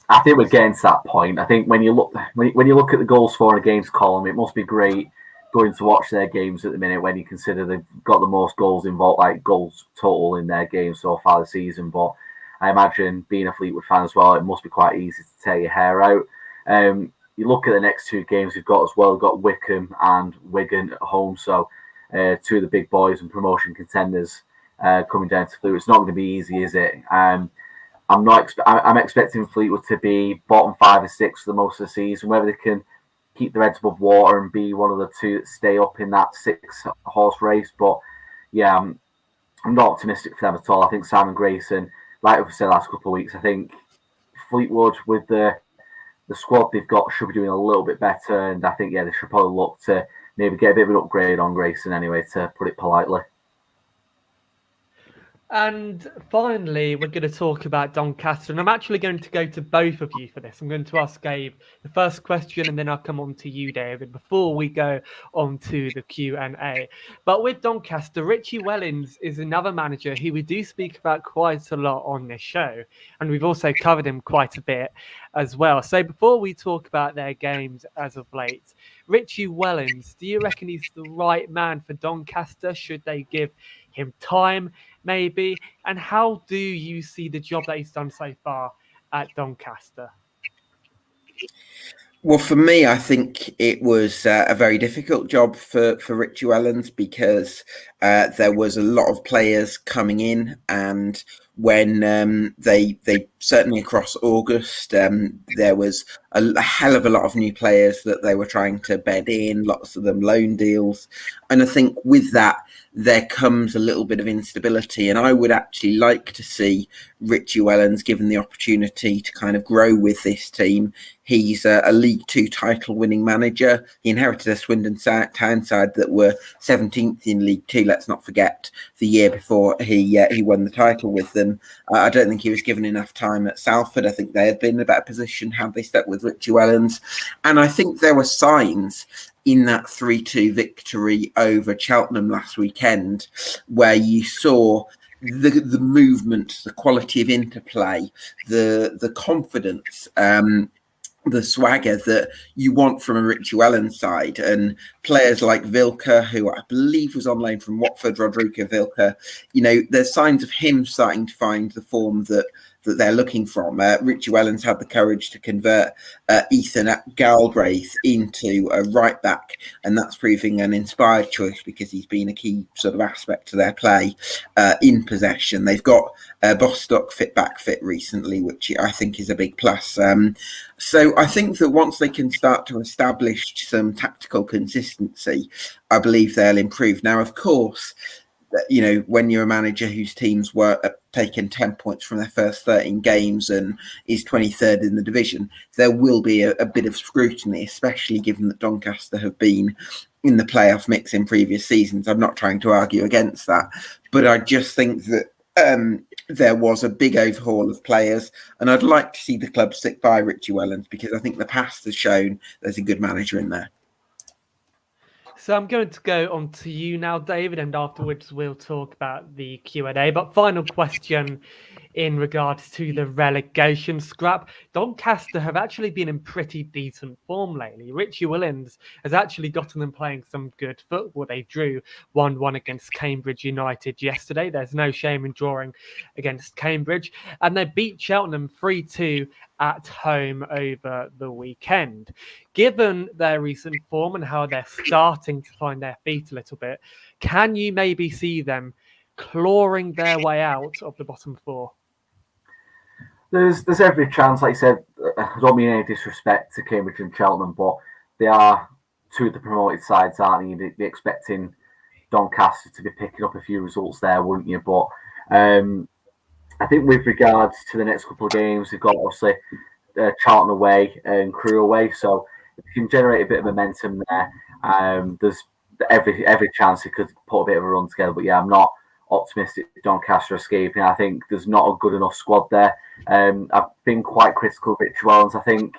I think we're getting to that point. I think when you look at the goals for and against column, it must be great going to watch their games at the minute when you consider they've got the most goals involved, like goals total in their games so far this season. But I imagine being a Fleetwood fan as well, it must be quite easy to tear your hair out. You look at the next 2 games we've got as well. We've got Wycombe and Wigan at home. So 2 of the big boys and promotion contenders coming down to Fleetwood. It's not going to be easy, is it? I'm expecting Fleetwood to be bottom 5 or 6 for the most of the season. Whether they can keep their heads above water and be one of the 2 that stay up in that 6-horse race. But yeah, I'm not optimistic for them at all. I think Simon Grayson, like we've said last couple of weeks, I think Fleetwood with the squad they've got should be doing a little bit better, and I think they should probably look to maybe get a bit of an upgrade on Grayson anyway, to put it politely. And finally, we're going to talk about Doncaster, and I'm actually going to go to both of you for this. I'm going to ask Gabe the first question, and then I'll come on to you, David, before we go on to the Q&A. But with Doncaster, Richie Wellens is another manager who we do speak about quite a lot on this show, and we've also covered him quite a bit as well. So before we talk about their games as of late, Richie Wellens, do you reckon he's the right man for Doncaster? Should they give him time, maybe? And how do you see the job that he's done so far at Doncaster? Well, for me, I think it was a very difficult job for Richie Wellens, because there was a lot of players coming in, and when they certainly across August, there was a hell of a lot of new players that they were trying to bed in, lots of them loan deals. And I think with that, there comes a little bit of instability. And I would actually like to see Richie Wellens given the opportunity to kind of grow with this team. He's a League Two title-winning manager. He inherited a Swindon Town side that were 17th in League Two. Let's not forget the year before he won the title with them. I don't think he was given enough time at Salford. I think they had been in a better position had they stuck with Richie Wellens. And I think there were signs in that 3-2 victory over Cheltenham last weekend where you saw the movement, the quality of interplay, the confidence, the swagger that you want from a Richie Wellens side. And players like Vilka, who I believe was on loan from Watford, Rodrigo Vilka, there's signs of him starting to find the form that they're looking from. Richie Wellens had the courage to convert Ethan Galbraith into a right back, and that's proving an inspired choice because he's been a key sort of aspect to their play in possession. They've got Bostock fit recently, which I think is a big plus. So I think that once they can start to establish some tactical consistency, I believe they'll improve. Now, of course, when you're a manager whose teams were taken 10 points from their first 13 games and is 23rd in the division, there will be a bit of scrutiny, especially given that Doncaster have been in the playoff mix in previous seasons. I'm not trying to argue against that, but I just think that there was a big overhaul of players, and I'd like to see the club stick by Richie Wellens because I think the past has shown there's a good manager in there. So I'm going to go on to you now, David, and afterwards we'll talk about the Q&A. But final question in regards to the relegation scrap. Doncaster have actually been in pretty decent form lately. Richie Williams has actually gotten them playing some good football. They drew 1-1 against Cambridge United yesterday. There's no shame in drawing against Cambridge. And they beat Cheltenham 3-2 at home over the weekend. Given their recent form and how they're starting to find their feet a little bit, can you maybe see them clawing their way out of the bottom four? There's every chance, like I said. I don't mean any disrespect to Cambridge and Cheltenham, but they are two of the promoted sides, aren't they? They're expecting Doncaster to be picking up a few results there, wouldn't you? But I think with regards to the next couple of games, they've got obviously Charlton away and Crewe away, so if you can generate a bit of momentum there, there's every chance they could put a bit of a run together. But yeah, I'm not optimistic Doncaster escaping. I think there's not a good enough squad there. I've been quite critical of Richie Wellens. I think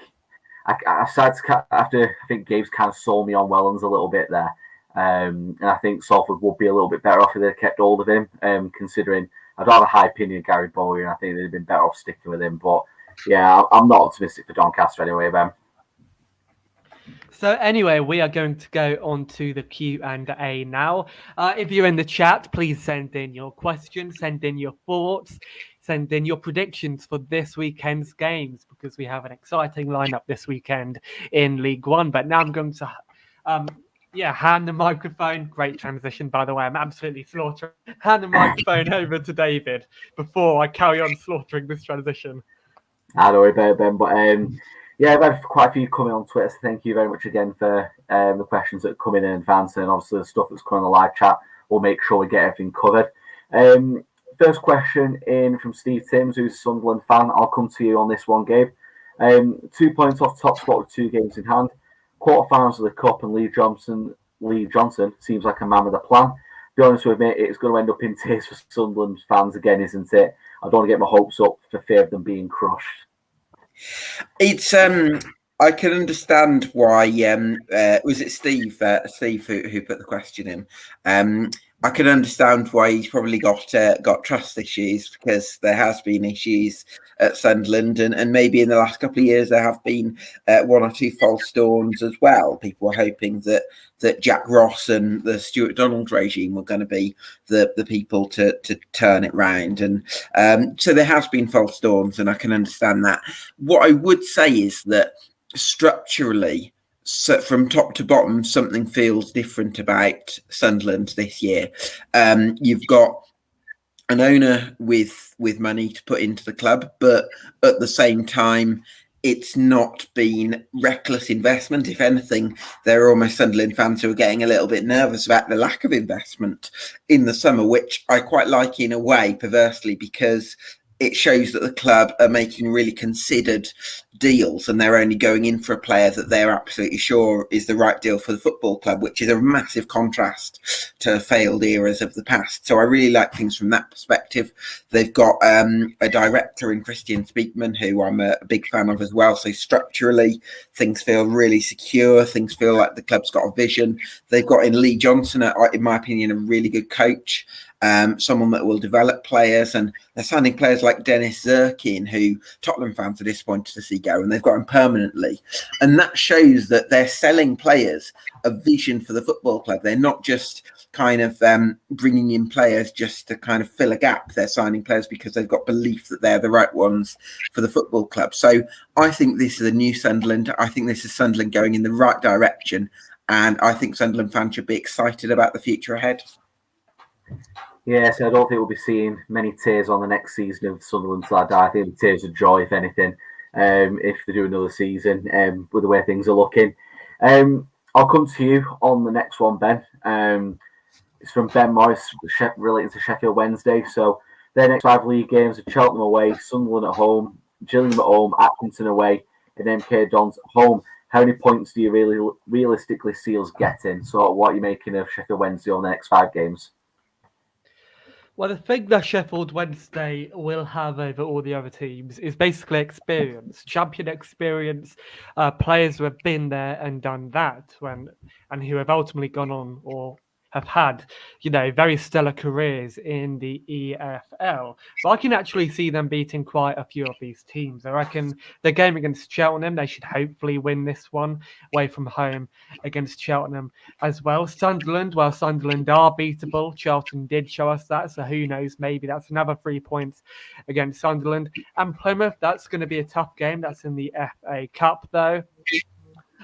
I've started to, after I think Gabe's kind of sold me on Wellens a little bit there. And I think Salford would be a little bit better off if they kept hold of him, considering I don't have a high opinion of Gary Bowyer, and I think they'd have been better off sticking with him. But yeah, I'm not optimistic for Doncaster anyway, Ben. So anyway, we are going to go on to the Q&A now. If you're in the chat, please send in your questions, send in your thoughts, send in your predictions for this weekend's games, because we have an exciting lineup this weekend in League One. But now I'm going to hand the microphone. Great transition, by the way. I'm absolutely slaughtering. Hand the microphone over to David before I carry on slaughtering this transition. I don't worry about it, Ben, but yeah, I've had quite a few coming on Twitter, so thank you very much again for the questions that come in advance, and obviously the stuff that's coming on the live chat. We'll make sure we get everything covered. First question in from Steve Timms, who's a Sunderland fan. I'll come to you on this one, Gabe. 2 points off top spot with 2 games in hand. Quarterfinals of the Cup, and Lee Johnson seems like a man with a plan. Be honest with me, it's going to end up in tears for Sunderland fans again, isn't it? I don't want to get my hopes up for fear of them being crushed. It's I can understand why. Was it Steve? Steve who put the question in. I can understand why he's probably got trust issues, because there has been issues at Sunderland, and maybe in the last couple of years there have been 1 or 2 false dawns as well. People were hoping that Jack Ross and the Stuart Donald regime were going to be the people to turn it round, and so there has been false dawns, and I can understand that. What I would say is that structurally, so from top to bottom, something feels different about Sunderland this year. You've got an owner with money to put into the club, but at the same time, it's not been reckless investment. If anything, there are almost Sunderland fans who are getting a little bit nervous about the lack of investment in the summer, which I quite like in a way, perversely, because it shows that the club are making really considered deals, and they're only going in for a player that they're absolutely sure is the right deal for the football club, which is a massive contrast to failed eras of the past. So I really like things from that perspective. They've got a director in Christian Speakman, who I'm a big fan of as well. So structurally, things feel really secure. Things feel like the club's got a vision. They've got in Lee Johnson, in my opinion, a really good coach. Someone that will develop players, and they're signing players like Dennis Zirkin, who Tottenham fans are disappointed to see go, and they've got him permanently. And that shows that they're selling players a vision for the football club. They're not just kind of bringing in players just to kind of fill a gap. They're signing players because they've got belief that they're the right ones for the football club. So I think this is a new Sunderland. I think this is Sunderland going in the right direction, and I think Sunderland fans should be excited about the future ahead. Yes, I don't think we'll be seeing many tears on the next season of Sunderland side. I think tears of joy, if anything, if they do another season with the way things are looking. I'll come to you on the next one, Ben. It's from Ben Morris, relating to Sheffield Wednesday. So their next 5 league games are Cheltenham away, Sunderland at home, Gillingham at home, Accrington away, and MK Dons at home. How many points do you really realistically see us getting? So what are you making of Sheffield Wednesday on the next 5 games? Well, the thing that Sheffield Wednesday will have over all the other teams is basically experience, champion experience, players who have been there and done that, and who have ultimately gone on or have had, very stellar careers in the EFL. So I can actually see them beating quite a few of these teams. I reckon the game against Cheltenham, they should hopefully win this one away from home against Cheltenham as well. Sunderland are beatable. Charlton did show us that, so who knows? Maybe that's another 3 points against Sunderland. And Plymouth, that's going to be a tough game. That's in the FA Cup, though.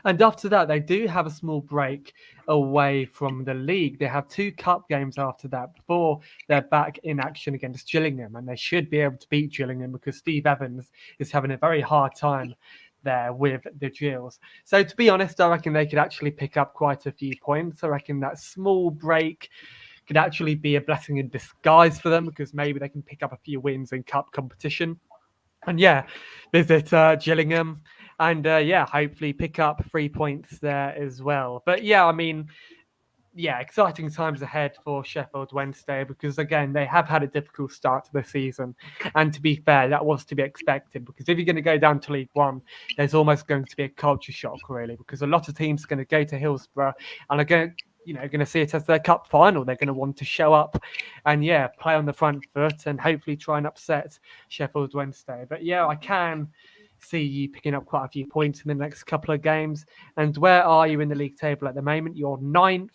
And after that, they do have a small break away from the league. They have 2 cup games after that before they're back in action against Gillingham. And they should be able to beat Gillingham because Steve Evans is having a very hard time there with the Gills. So to be honest, I reckon they could actually pick up quite a few points. I reckon that small break could actually be a blessing in disguise for them because maybe they can pick up a few wins in cup competition. And visit Gillingham and hopefully pick up 3 points there as well. But exciting times ahead for Sheffield Wednesday because, again, they have had a difficult start to the season. And to be fair, that was to be expected because if you're going to go down to League One, there's almost going to be a culture shock, really, because a lot of teams are going to go to Hillsborough and are going to see it as their cup final. They're going to want to show up and, play on the front foot and hopefully try and upset Sheffield Wednesday. But, I can see you picking up quite a few points in the next couple of games. And where are you in the league table at the moment? You're 9th.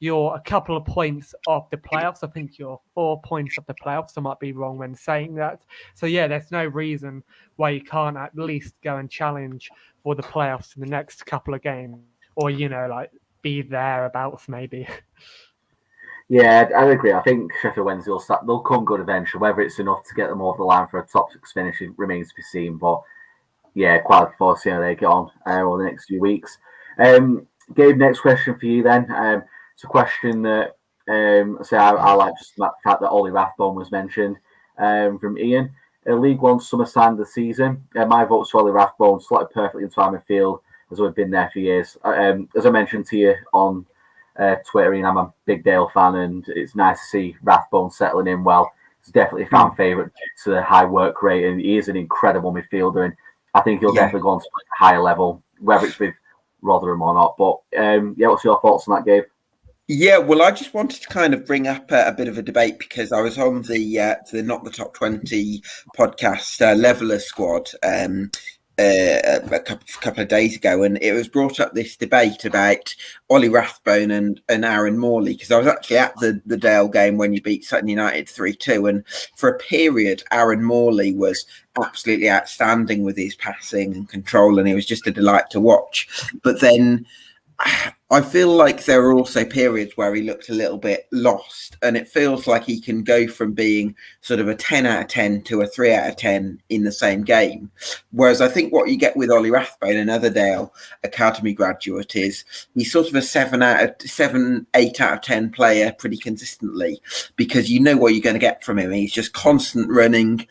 You're a couple of points off the playoffs. I think you're 4 points off the playoffs. I might be wrong when saying that. So, there's no reason why you can't at least go and challenge for the playoffs in the next couple of games or, be thereabouts maybe. Yeah, I agree. I think Sheffield Wednesday they'll come good eventually. Whether it's enough to get them over the line for a top 6 finish remains to be seen. But quite looking forward to seeing how they get on over the next few weeks. Gabe, next question for you then. It's a question that I like just the fact that Ollie Rathbone was mentioned from Ian. League One summer sign of the season. My vote's for Ollie Rathbone, slotted perfectly into our midfield as we've been there for years. As I mentioned to you on Twitter, I'm a big Dale fan, and it's nice to see Rathbone settling in well. It's definitely a fan favourite due to the high work rate, and he is an incredible midfielder, and I think he'll definitely go on to play at a higher level, whether it's with Rotherham or not. But what's your thoughts on that, Gabe? Yeah, well, I just wanted to kind of bring up a bit of a debate because I was on the Not the Top 20 podcast Leveller Squad a couple of days ago, and it was brought up this debate about Ollie Rathbone and Aaron Morley because I was actually at the Dale game when you beat Sutton United 3-2, and for a period Aaron Morley was absolutely outstanding with his passing and control, and he was just a delight to watch. But then I feel like there are also periods where he looked a little bit lost, and it feels like he can go from being sort of a 10 out of 10 to a 3 out of 10 in the same game. Whereas I think what you get with Ollie Rathbone, another Dale Academy graduate, is he's sort of a 7, 8 out of 10 player pretty consistently because you know what you're going to get from him. He's just constant running.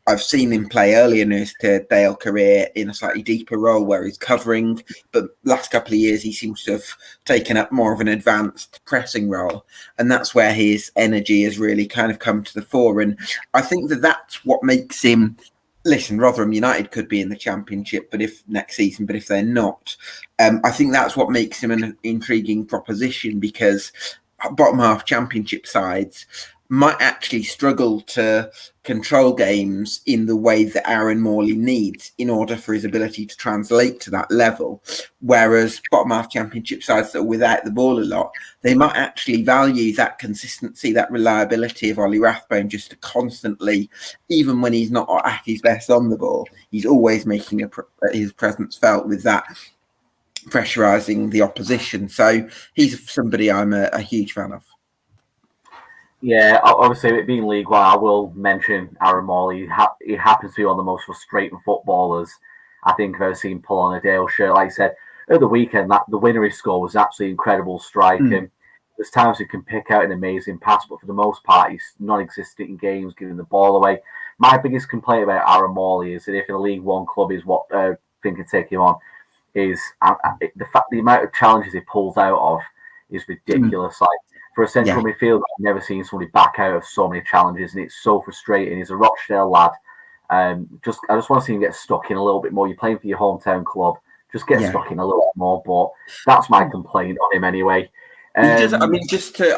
I've seen him play early in his Dale career in a slightly deeper role where he's covering, but last couple of years he seems to have taken up more of an advanced pressing role, and that's where his energy has really kind of come to the fore. And I think that's what makes him. Listen, Rotherham United could be in the Championship, but if they're not, I think that's what makes him an intriguing proposition because bottom half Championship sides might actually struggle to control games in the way that Aaron Morley needs in order for his ability to translate to that level. Whereas bottom half Championship sides that are without the ball a lot, they might actually value that consistency, that reliability of Ollie Rathbone just to constantly, even when he's not at his best on the ball, he's always making his presence felt with that pressurising the opposition. So he's somebody I'm a huge fan of. Yeah, obviously, it being League One, I will mention Aaron Morley. He happens to be one of the most frustrating footballers I think I've ever seen pull on a Dale shirt. Like I said, over the weekend, the winner he scored was absolutely incredible striking. There's times he can pick out an amazing pass, but for the most part, he's non-existent in games, giving the ball away. My biggest complaint about Aaron Morley is that if in a League One club is what I think can take him on, is the amount of challenges he pulls out of is ridiculous. Like, for a central midfielder, I've never seen somebody back out of so many challenges, and it's so frustrating. He's a Rochdale lad. I just want to see him get stuck in a little bit more. You're playing for your hometown club. Just get stuck in a little bit more. But that's my complaint on him anyway. He does. I mean,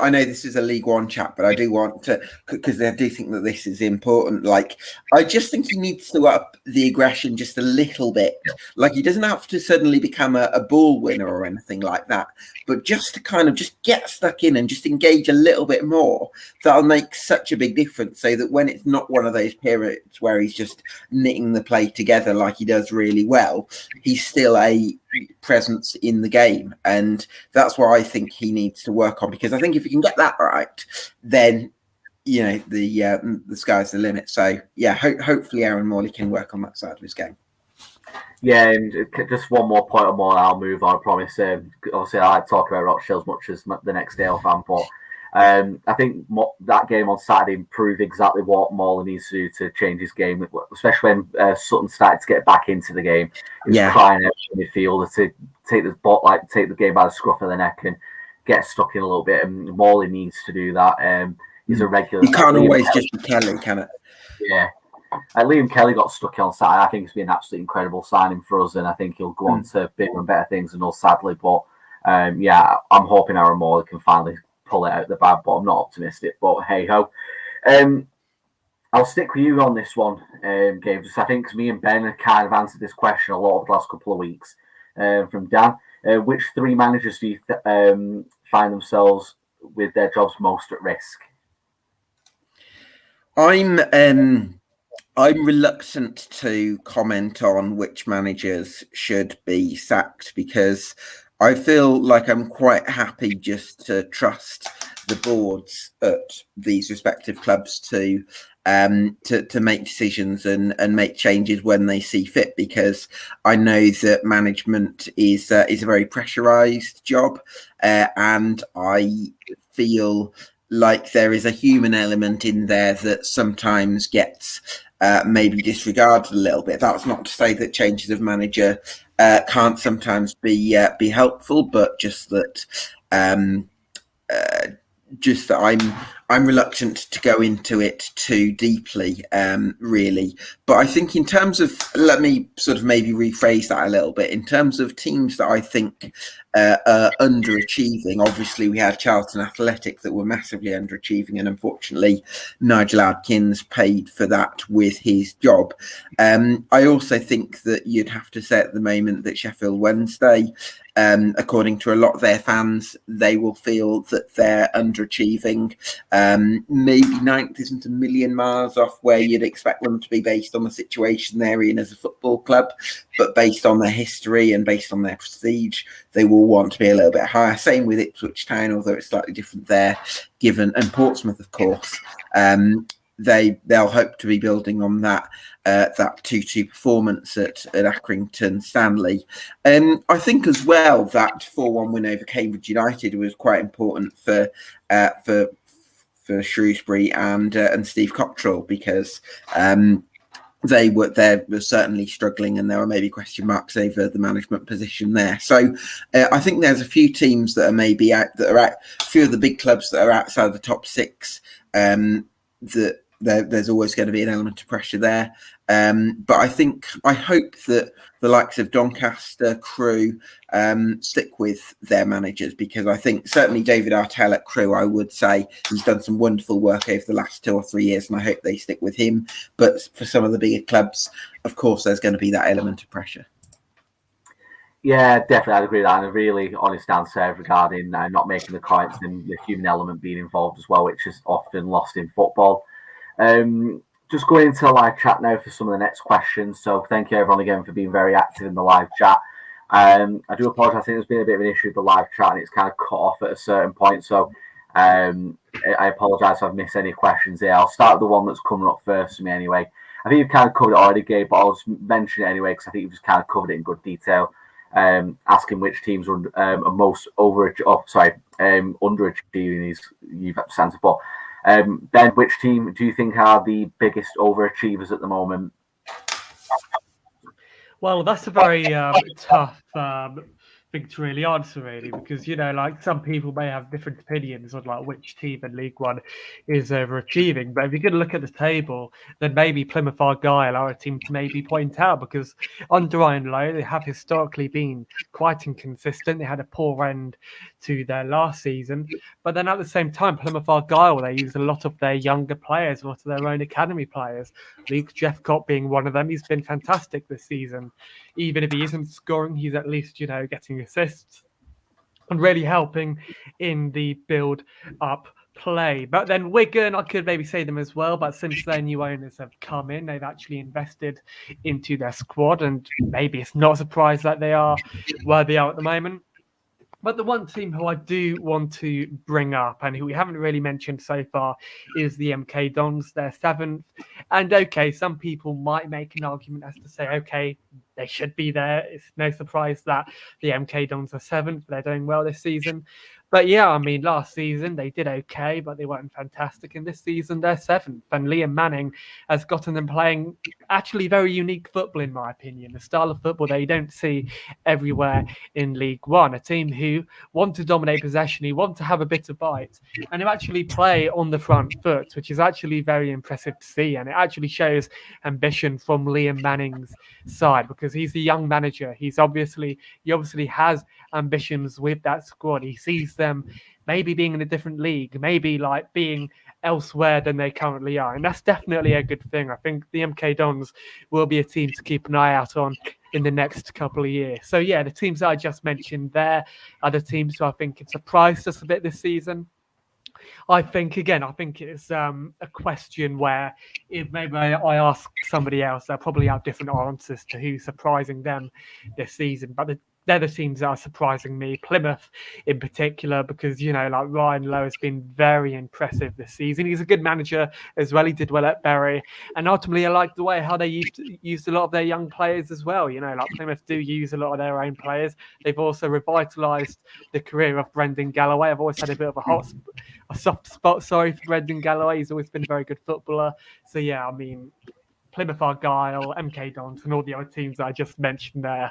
I know this is a League One chat, but I do want to, because I do think that this is important. Like, I just think he needs to up the aggression just a little bit. Like, he doesn't have to suddenly become a ball winner or anything like that, but just to kind of just get stuck in and just engage a little bit more. That'll make such a big difference, so that when it's not one of those periods where he's just knitting the play together like he does really well, he's still a presence in the game. And that's what I think he needs to work on, because I think if he can get that right, then the sky's the limit. So yeah, hopefully Aaron Morley can work on that side of his game. Yeah, and just one more point on Morley, I'll move on, I promise. Obviously I talk about Rochdale as much as the next Dale fan, but I think that game on Saturday proved exactly what Morley needs to do to change his game, especially when Sutton started to get back into the game. He was crying out to the midfielder to take the game by the scruff of the neck and get stuck in a little bit. And Morley needs to do that. He's a regular. You can't always just be Kelly, can it? Yeah. Liam Kelly got stuck on Saturday. I think it's been an absolutely incredible signing for us, and I think he'll go on to bigger and better things than us, sadly. But I'm hoping Aaron Morley can finally pull it out the bag, but I'm not optimistic. But hey ho. I'll stick with you on this one, Gabe. Just I think me and Ben have kind of answered this question a lot over the last couple of weeks. From Dan, which three managers do you find themselves with their jobs most at risk? I'm reluctant to comment on which managers should be sacked, because I feel like I'm quite happy just to trust the boards at these respective clubs to make decisions and make changes when they see fit, because I know that management is a very pressurized job, and I feel like there is a human element in there that sometimes gets maybe disregarded a little bit. That's not to say that changes of manager can't sometimes be helpful, but just that I'm reluctant to go into it too deeply, really. But I think in terms of, let me sort of maybe rephrase that a little bit, in terms of teams that I think are underachieving, obviously we had Charlton Athletic that were massively underachieving, and unfortunately Nigel Adkins paid for that with his job. I also think that you'd have to say at the moment that Sheffield Wednesday, according to a lot of their fans, they will feel that they're underachieving. Maybe ninth isn't a million miles off where you'd expect them to be based on the situation they're in as a football club, but based on their history and based on their prestige, they will want to be a little bit higher. Same with Ipswich Town, although it's slightly different there, and Portsmouth, of course. They'll hope to be building on that 2-2 performance at Accrington Stanley. I think as well that 4-1 win over Cambridge United was quite important for Shrewsbury and Steve Cottrell, because they were certainly struggling, and there were maybe question marks over the management position there. So I think there's a few teams that are maybe out, a few of the big clubs that are outside the top six, that there's always going to be an element of pressure there. But I hope that the likes of Doncaster, Crewe stick with their managers, because I think certainly David Artell at Crewe, I would say he's done some wonderful work over the last 2 or 3 years, and I hope they stick with him. But for some of the bigger clubs, of course, there's going to be that element of pressure. Yeah, definitely, I'd agree with that. And a really honest answer regarding not making the comments and the human element being involved as well, which is often lost in football. Just going into the live chat now for some of the next questions. So thank you everyone again for being very active in the live chat. I do apologise. I think there's been a bit of an issue with the live chat, and it's kind of cut off at a certain point. So I apologise if I've missed any questions here. I'll start with the one that's coming up first for me anyway. I think you've kind of covered it already, Gabe, but I'll just mention it anyway because I think you've just kind of covered it in good detail. Asking which teams are most underachieving these you've answered. But Ben, which team do you think are the biggest overachievers at the moment? Well, that's a very tough think to really answer, really, because, like some people may have different opinions on like which team in League One is overachieving. But if you're going to look at the table, then maybe Plymouth Argyle are a team to maybe point out, because under Ryan Lowe, they have historically been quite inconsistent. They had a poor end to their last season. But then at the same time, Plymouth Argyle, they use a lot of their younger players, a lot of their own academy players. Luke Jeffcott being one of them. He's been fantastic this season. Even if he isn't scoring, he's at least, getting assists and really helping in the build-up play. But then Wigan, I could maybe say them as well, but since their new owners have come in, they've actually invested into their squad, and maybe it's not a surprise that they are where they are at the moment. But the one team who I do want to bring up and who we haven't really mentioned so far is the MK Dons. They're 7th. And okay, some people might make an argument as to say, okay, they should be there. It's no surprise that the MK Dons are 7th. They're doing well this season. But yeah, I mean, last season they did okay, but they weren't fantastic. And this season they're 7th. And Liam Manning has gotten them playing actually very unique football, in my opinion. The style of football that you don't see everywhere in League One. A team who want to dominate possession, who want to have a bit of bite, and who actually play on the front foot, which is actually very impressive to see. And it actually shows ambition from Liam Manning's side, because he's a young manager. He obviously has ambitions with that squad. He sees them maybe being in a different league, maybe like being elsewhere than they currently are. And that's definitely a good thing. I think the MK Dons will be a team to keep an eye out on in the next couple of years. So yeah, the teams that I just mentioned there are the teams who I think have surprised us a bit this season. I think it's a question where if maybe I ask somebody else, they'll probably have different answers to who's surprising them this season. But they're the teams that are surprising me. Plymouth in particular, because, like Ryan Lowe has been very impressive this season. He's a good manager as well. He did well at Bury. And ultimately, I like the way how they used a lot of their young players as well. Like Plymouth do use a lot of their own players. They've also revitalised the career of Brendan Galloway. I've always had a bit of a soft spot, for Brendan Galloway. He's always been a very good footballer. So yeah, I mean, Plymouth Argyle, MK Dons, and all the other teams that I just mentioned there.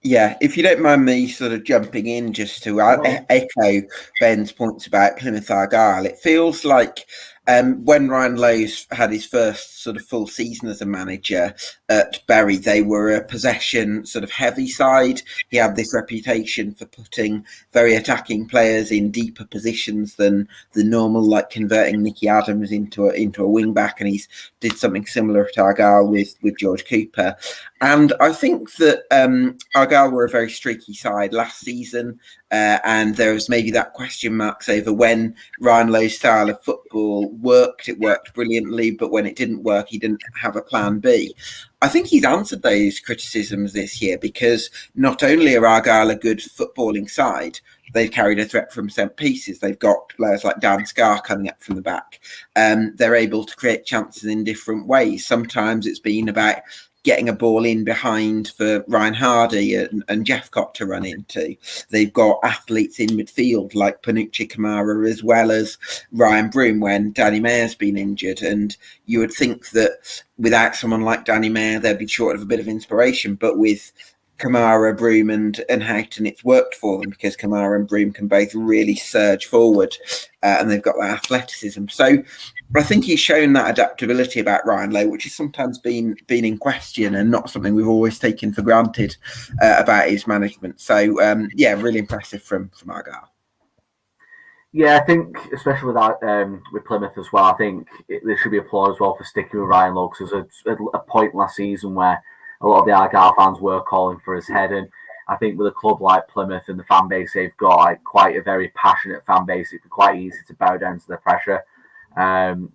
Yeah, if you don't mind me sort of jumping in just to echo Ben's points about Plymouth Argyle, it feels like when Ryan Lowe's had his first sort of full season as a manager at Bury, they were a possession sort of heavy side. He had this reputation for putting very attacking players in deeper positions than the normal, like converting Nicky Adams into a wing back, and he's did something similar at Argyle with George Cooper. And I think that Argyle were a very streaky side last season, and there was maybe that question marks over when Ryan Lowe's style of football worked. It worked brilliantly, but when it didn't work, he didn't have a plan B. I think he's answered those criticisms this year, because not only are Argyle a good footballing side, they've carried a threat from set pieces. They've got players like Dan Scarr coming up from the back. They're able to create chances in different ways. Sometimes it's been about getting a ball in behind for Ryan Hardy and Jeffcott to run into. They've got athletes in midfield like Panucci Kamara, as well as Ryan Broom when Danny Mayer's been injured. And you would think that without someone like Danny Mayer, they'd be short of a bit of inspiration. But with Kamara, Broom and Houghton, it's worked for them, because Kamara and Broom can both really surge forward, and they've got that athleticism. So I think he's shown that adaptability about Ryan Lowe, which has sometimes been in question and not something we've always taken for granted about his management. So really impressive from Argyle. Yeah, I think especially with Plymouth as well, I think there should be applause as well for sticking with Ryan Lowe, because there's a point last season where a lot of the Argyle fans were calling for his head, and I think with a club like Plymouth and the fan base they've got, like, quite a very passionate fan base, it'd be quite easy to bow down to the pressure.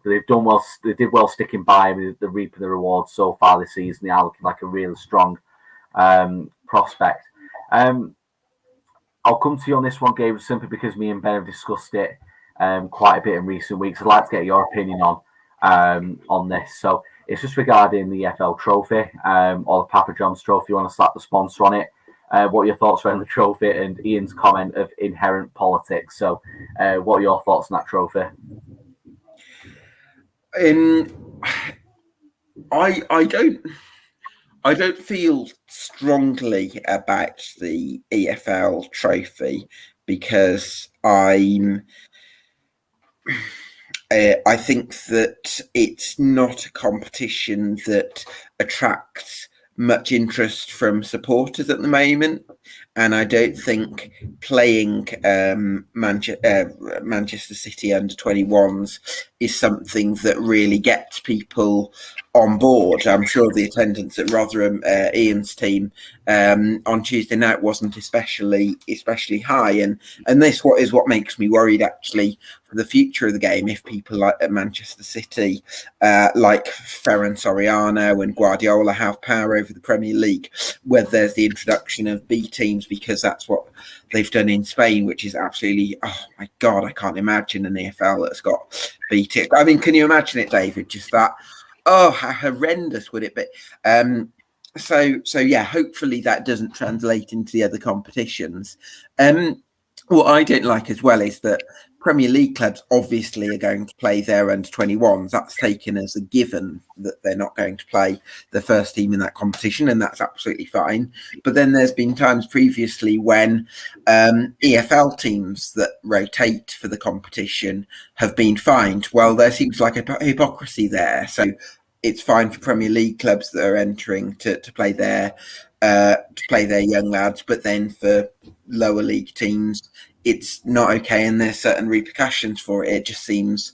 They've done well. They did well sticking by him. They're reaping the rewards so far this season. They are looking like a really strong prospect. I'll come to you on this one, Gabe, simply because me and Ben have discussed it quite a bit in recent weeks. I'd like to get your opinion on this. So it's just regarding the EFL trophy, or the Papa John's trophy. You want to slap the sponsor on it. What are your thoughts around the trophy, and Ian's comment of inherent politics? So what are your thoughts on that trophy? I don't feel strongly about the EFL trophy because I think that it's not a competition that attracts much interest from supporters at the moment, and I don't think playing Manchester City under 21s is something that really gets people on board. I'm sure the attendance at Rotherham, Ian's team, on Tuesday night wasn't especially high, and this is what makes me worried actually for the future of the game. If people like at Manchester City, like Ferran Soriano and Guardiola, have power over the Premier League, whether there's the introduction of B teams, because that's what they've done in Spain, which is absolutely, oh my God, I can't imagine an EFL that's got B teams. I mean, can you imagine it, David? Just that, oh, how horrendous would it be? So yeah, hopefully that doesn't translate into the other competitions. What I don't like as well is that Premier League clubs obviously are going to play their under 21s. That's taken as a given that they're not going to play the first team in that competition, and that's absolutely fine. But then there's been times previously when EFL teams that rotate for the competition have been fined. Well, there seems like a hypocrisy there. So it's fine for Premier League clubs that are entering to play their young lads, but then for lower league teams, it's not okay, and there's certain repercussions for it. It just seems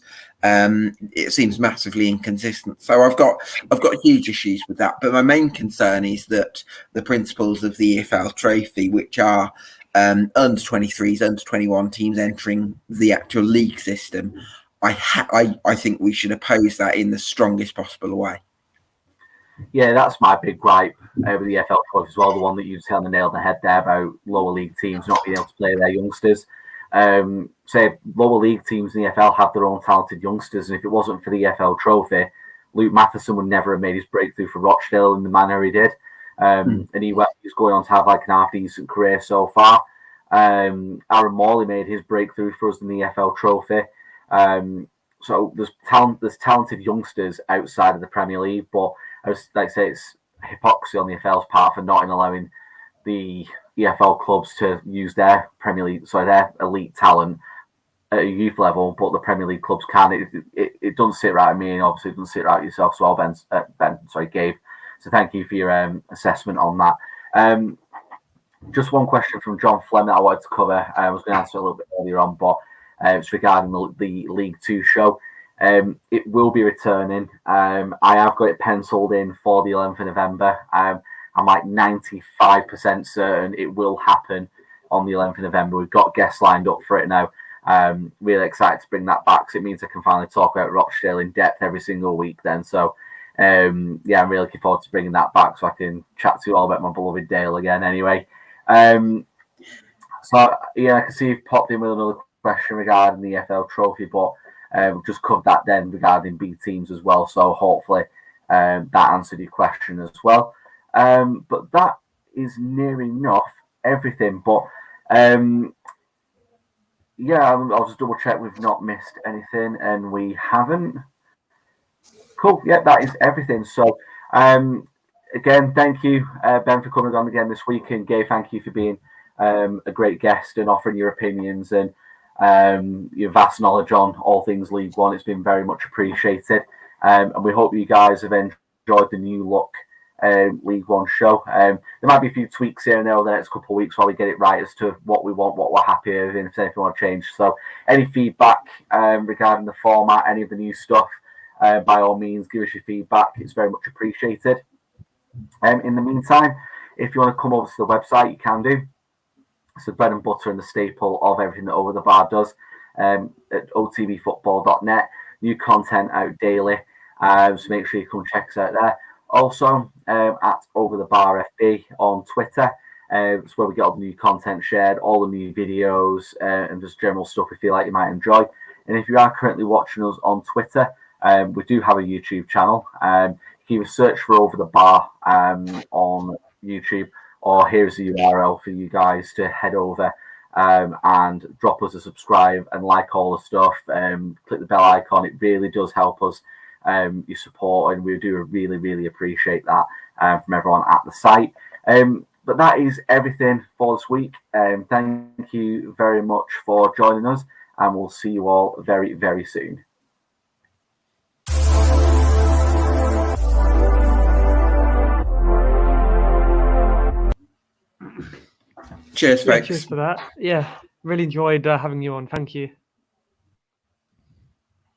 massively inconsistent. So I've got huge issues with that. But my main concern is that the principles of the EFL Trophy, which are under 23s, under 21 teams entering the actual league system, I think we should oppose that in the strongest possible way. Yeah, that's my big gripe with the EFL Trophy as well. The one that you just hit on the nail on the head there about lower league teams not being able to play their youngsters. Say lower league teams in the EFL have their own talented youngsters, and if it wasn't for the EFL Trophy, Luke Matheson would never have made his breakthrough for Rochdale in the manner he did. And he's going on to have like an half-decent career so far. Aaron Morley made his breakthrough for us in the EFL Trophy. So there's talented youngsters outside of the Premier League, but like I say, it's hypocrisy on the EFL's part for not allowing the EFL clubs to use their their elite talent at a youth level, but the Premier League clubs can. It doesn't sit right with me, and obviously it doesn't sit right with yourself as well, Gabe. So thank you for your assessment on that. Just one question from John Fleming that I wanted to cover. I was going to answer a little bit earlier on, but it's regarding the League Two show. It will be returning. I have got it penciled in for the 11th of November. I'm like 95% certain it will happen on the 11th of November. We've got guests lined up for it now. Really excited to bring that back, because it means I can finally talk about Rochdale in depth every single week then. So, I'm really looking forward to bringing that back so I can chat to you all about my beloved Dale again anyway. I can see you've popped in with another question regarding the EFL Trophy, but we've just covered that then regarding B teams as well. So hopefully that answered your question as well. But that is near enough everything. But I'll just double check we've not missed anything, and we haven't. Cool. Yeah, that is everything. So again, thank you, Ben, for coming on again this week, and Gabe, thank you for being a great guest and offering your opinions and your vast knowledge on all things League One. It's been very much appreciated, and we hope you guys have enjoyed the new look League One show. There might be a few tweaks here and there over the next couple of weeks while we get it right as to what we want, what we're happy with, and if anything want to change. So any feedback regarding the format, any of the new stuff, by all means, give us your feedback. It's very much appreciated. In the meantime, if you want to come over to the website, you can do. It's the bread and butter and the staple of everything that Over the Bar does, at otvfootball.net. New content out daily, so make sure you come check us out there. Also, at Over the Bar FB on Twitter, it's where we get all the new content shared, all the new videos, and just general stuff we feel like you might enjoy. And if you are currently watching us on Twitter, we do have a YouTube channel. You can either search for Over the Bar on YouTube, or here's the URL for you guys to head over and drop us a subscribe and like all the stuff. Click the bell icon. It really does help us your support, and we do really, really appreciate that from everyone at the site. But that is everything for this week. Thank you very much for joining us, and we'll see you all very, very soon. Cheers, folks. Cheers for that. Yeah, really enjoyed having you on. Thank you.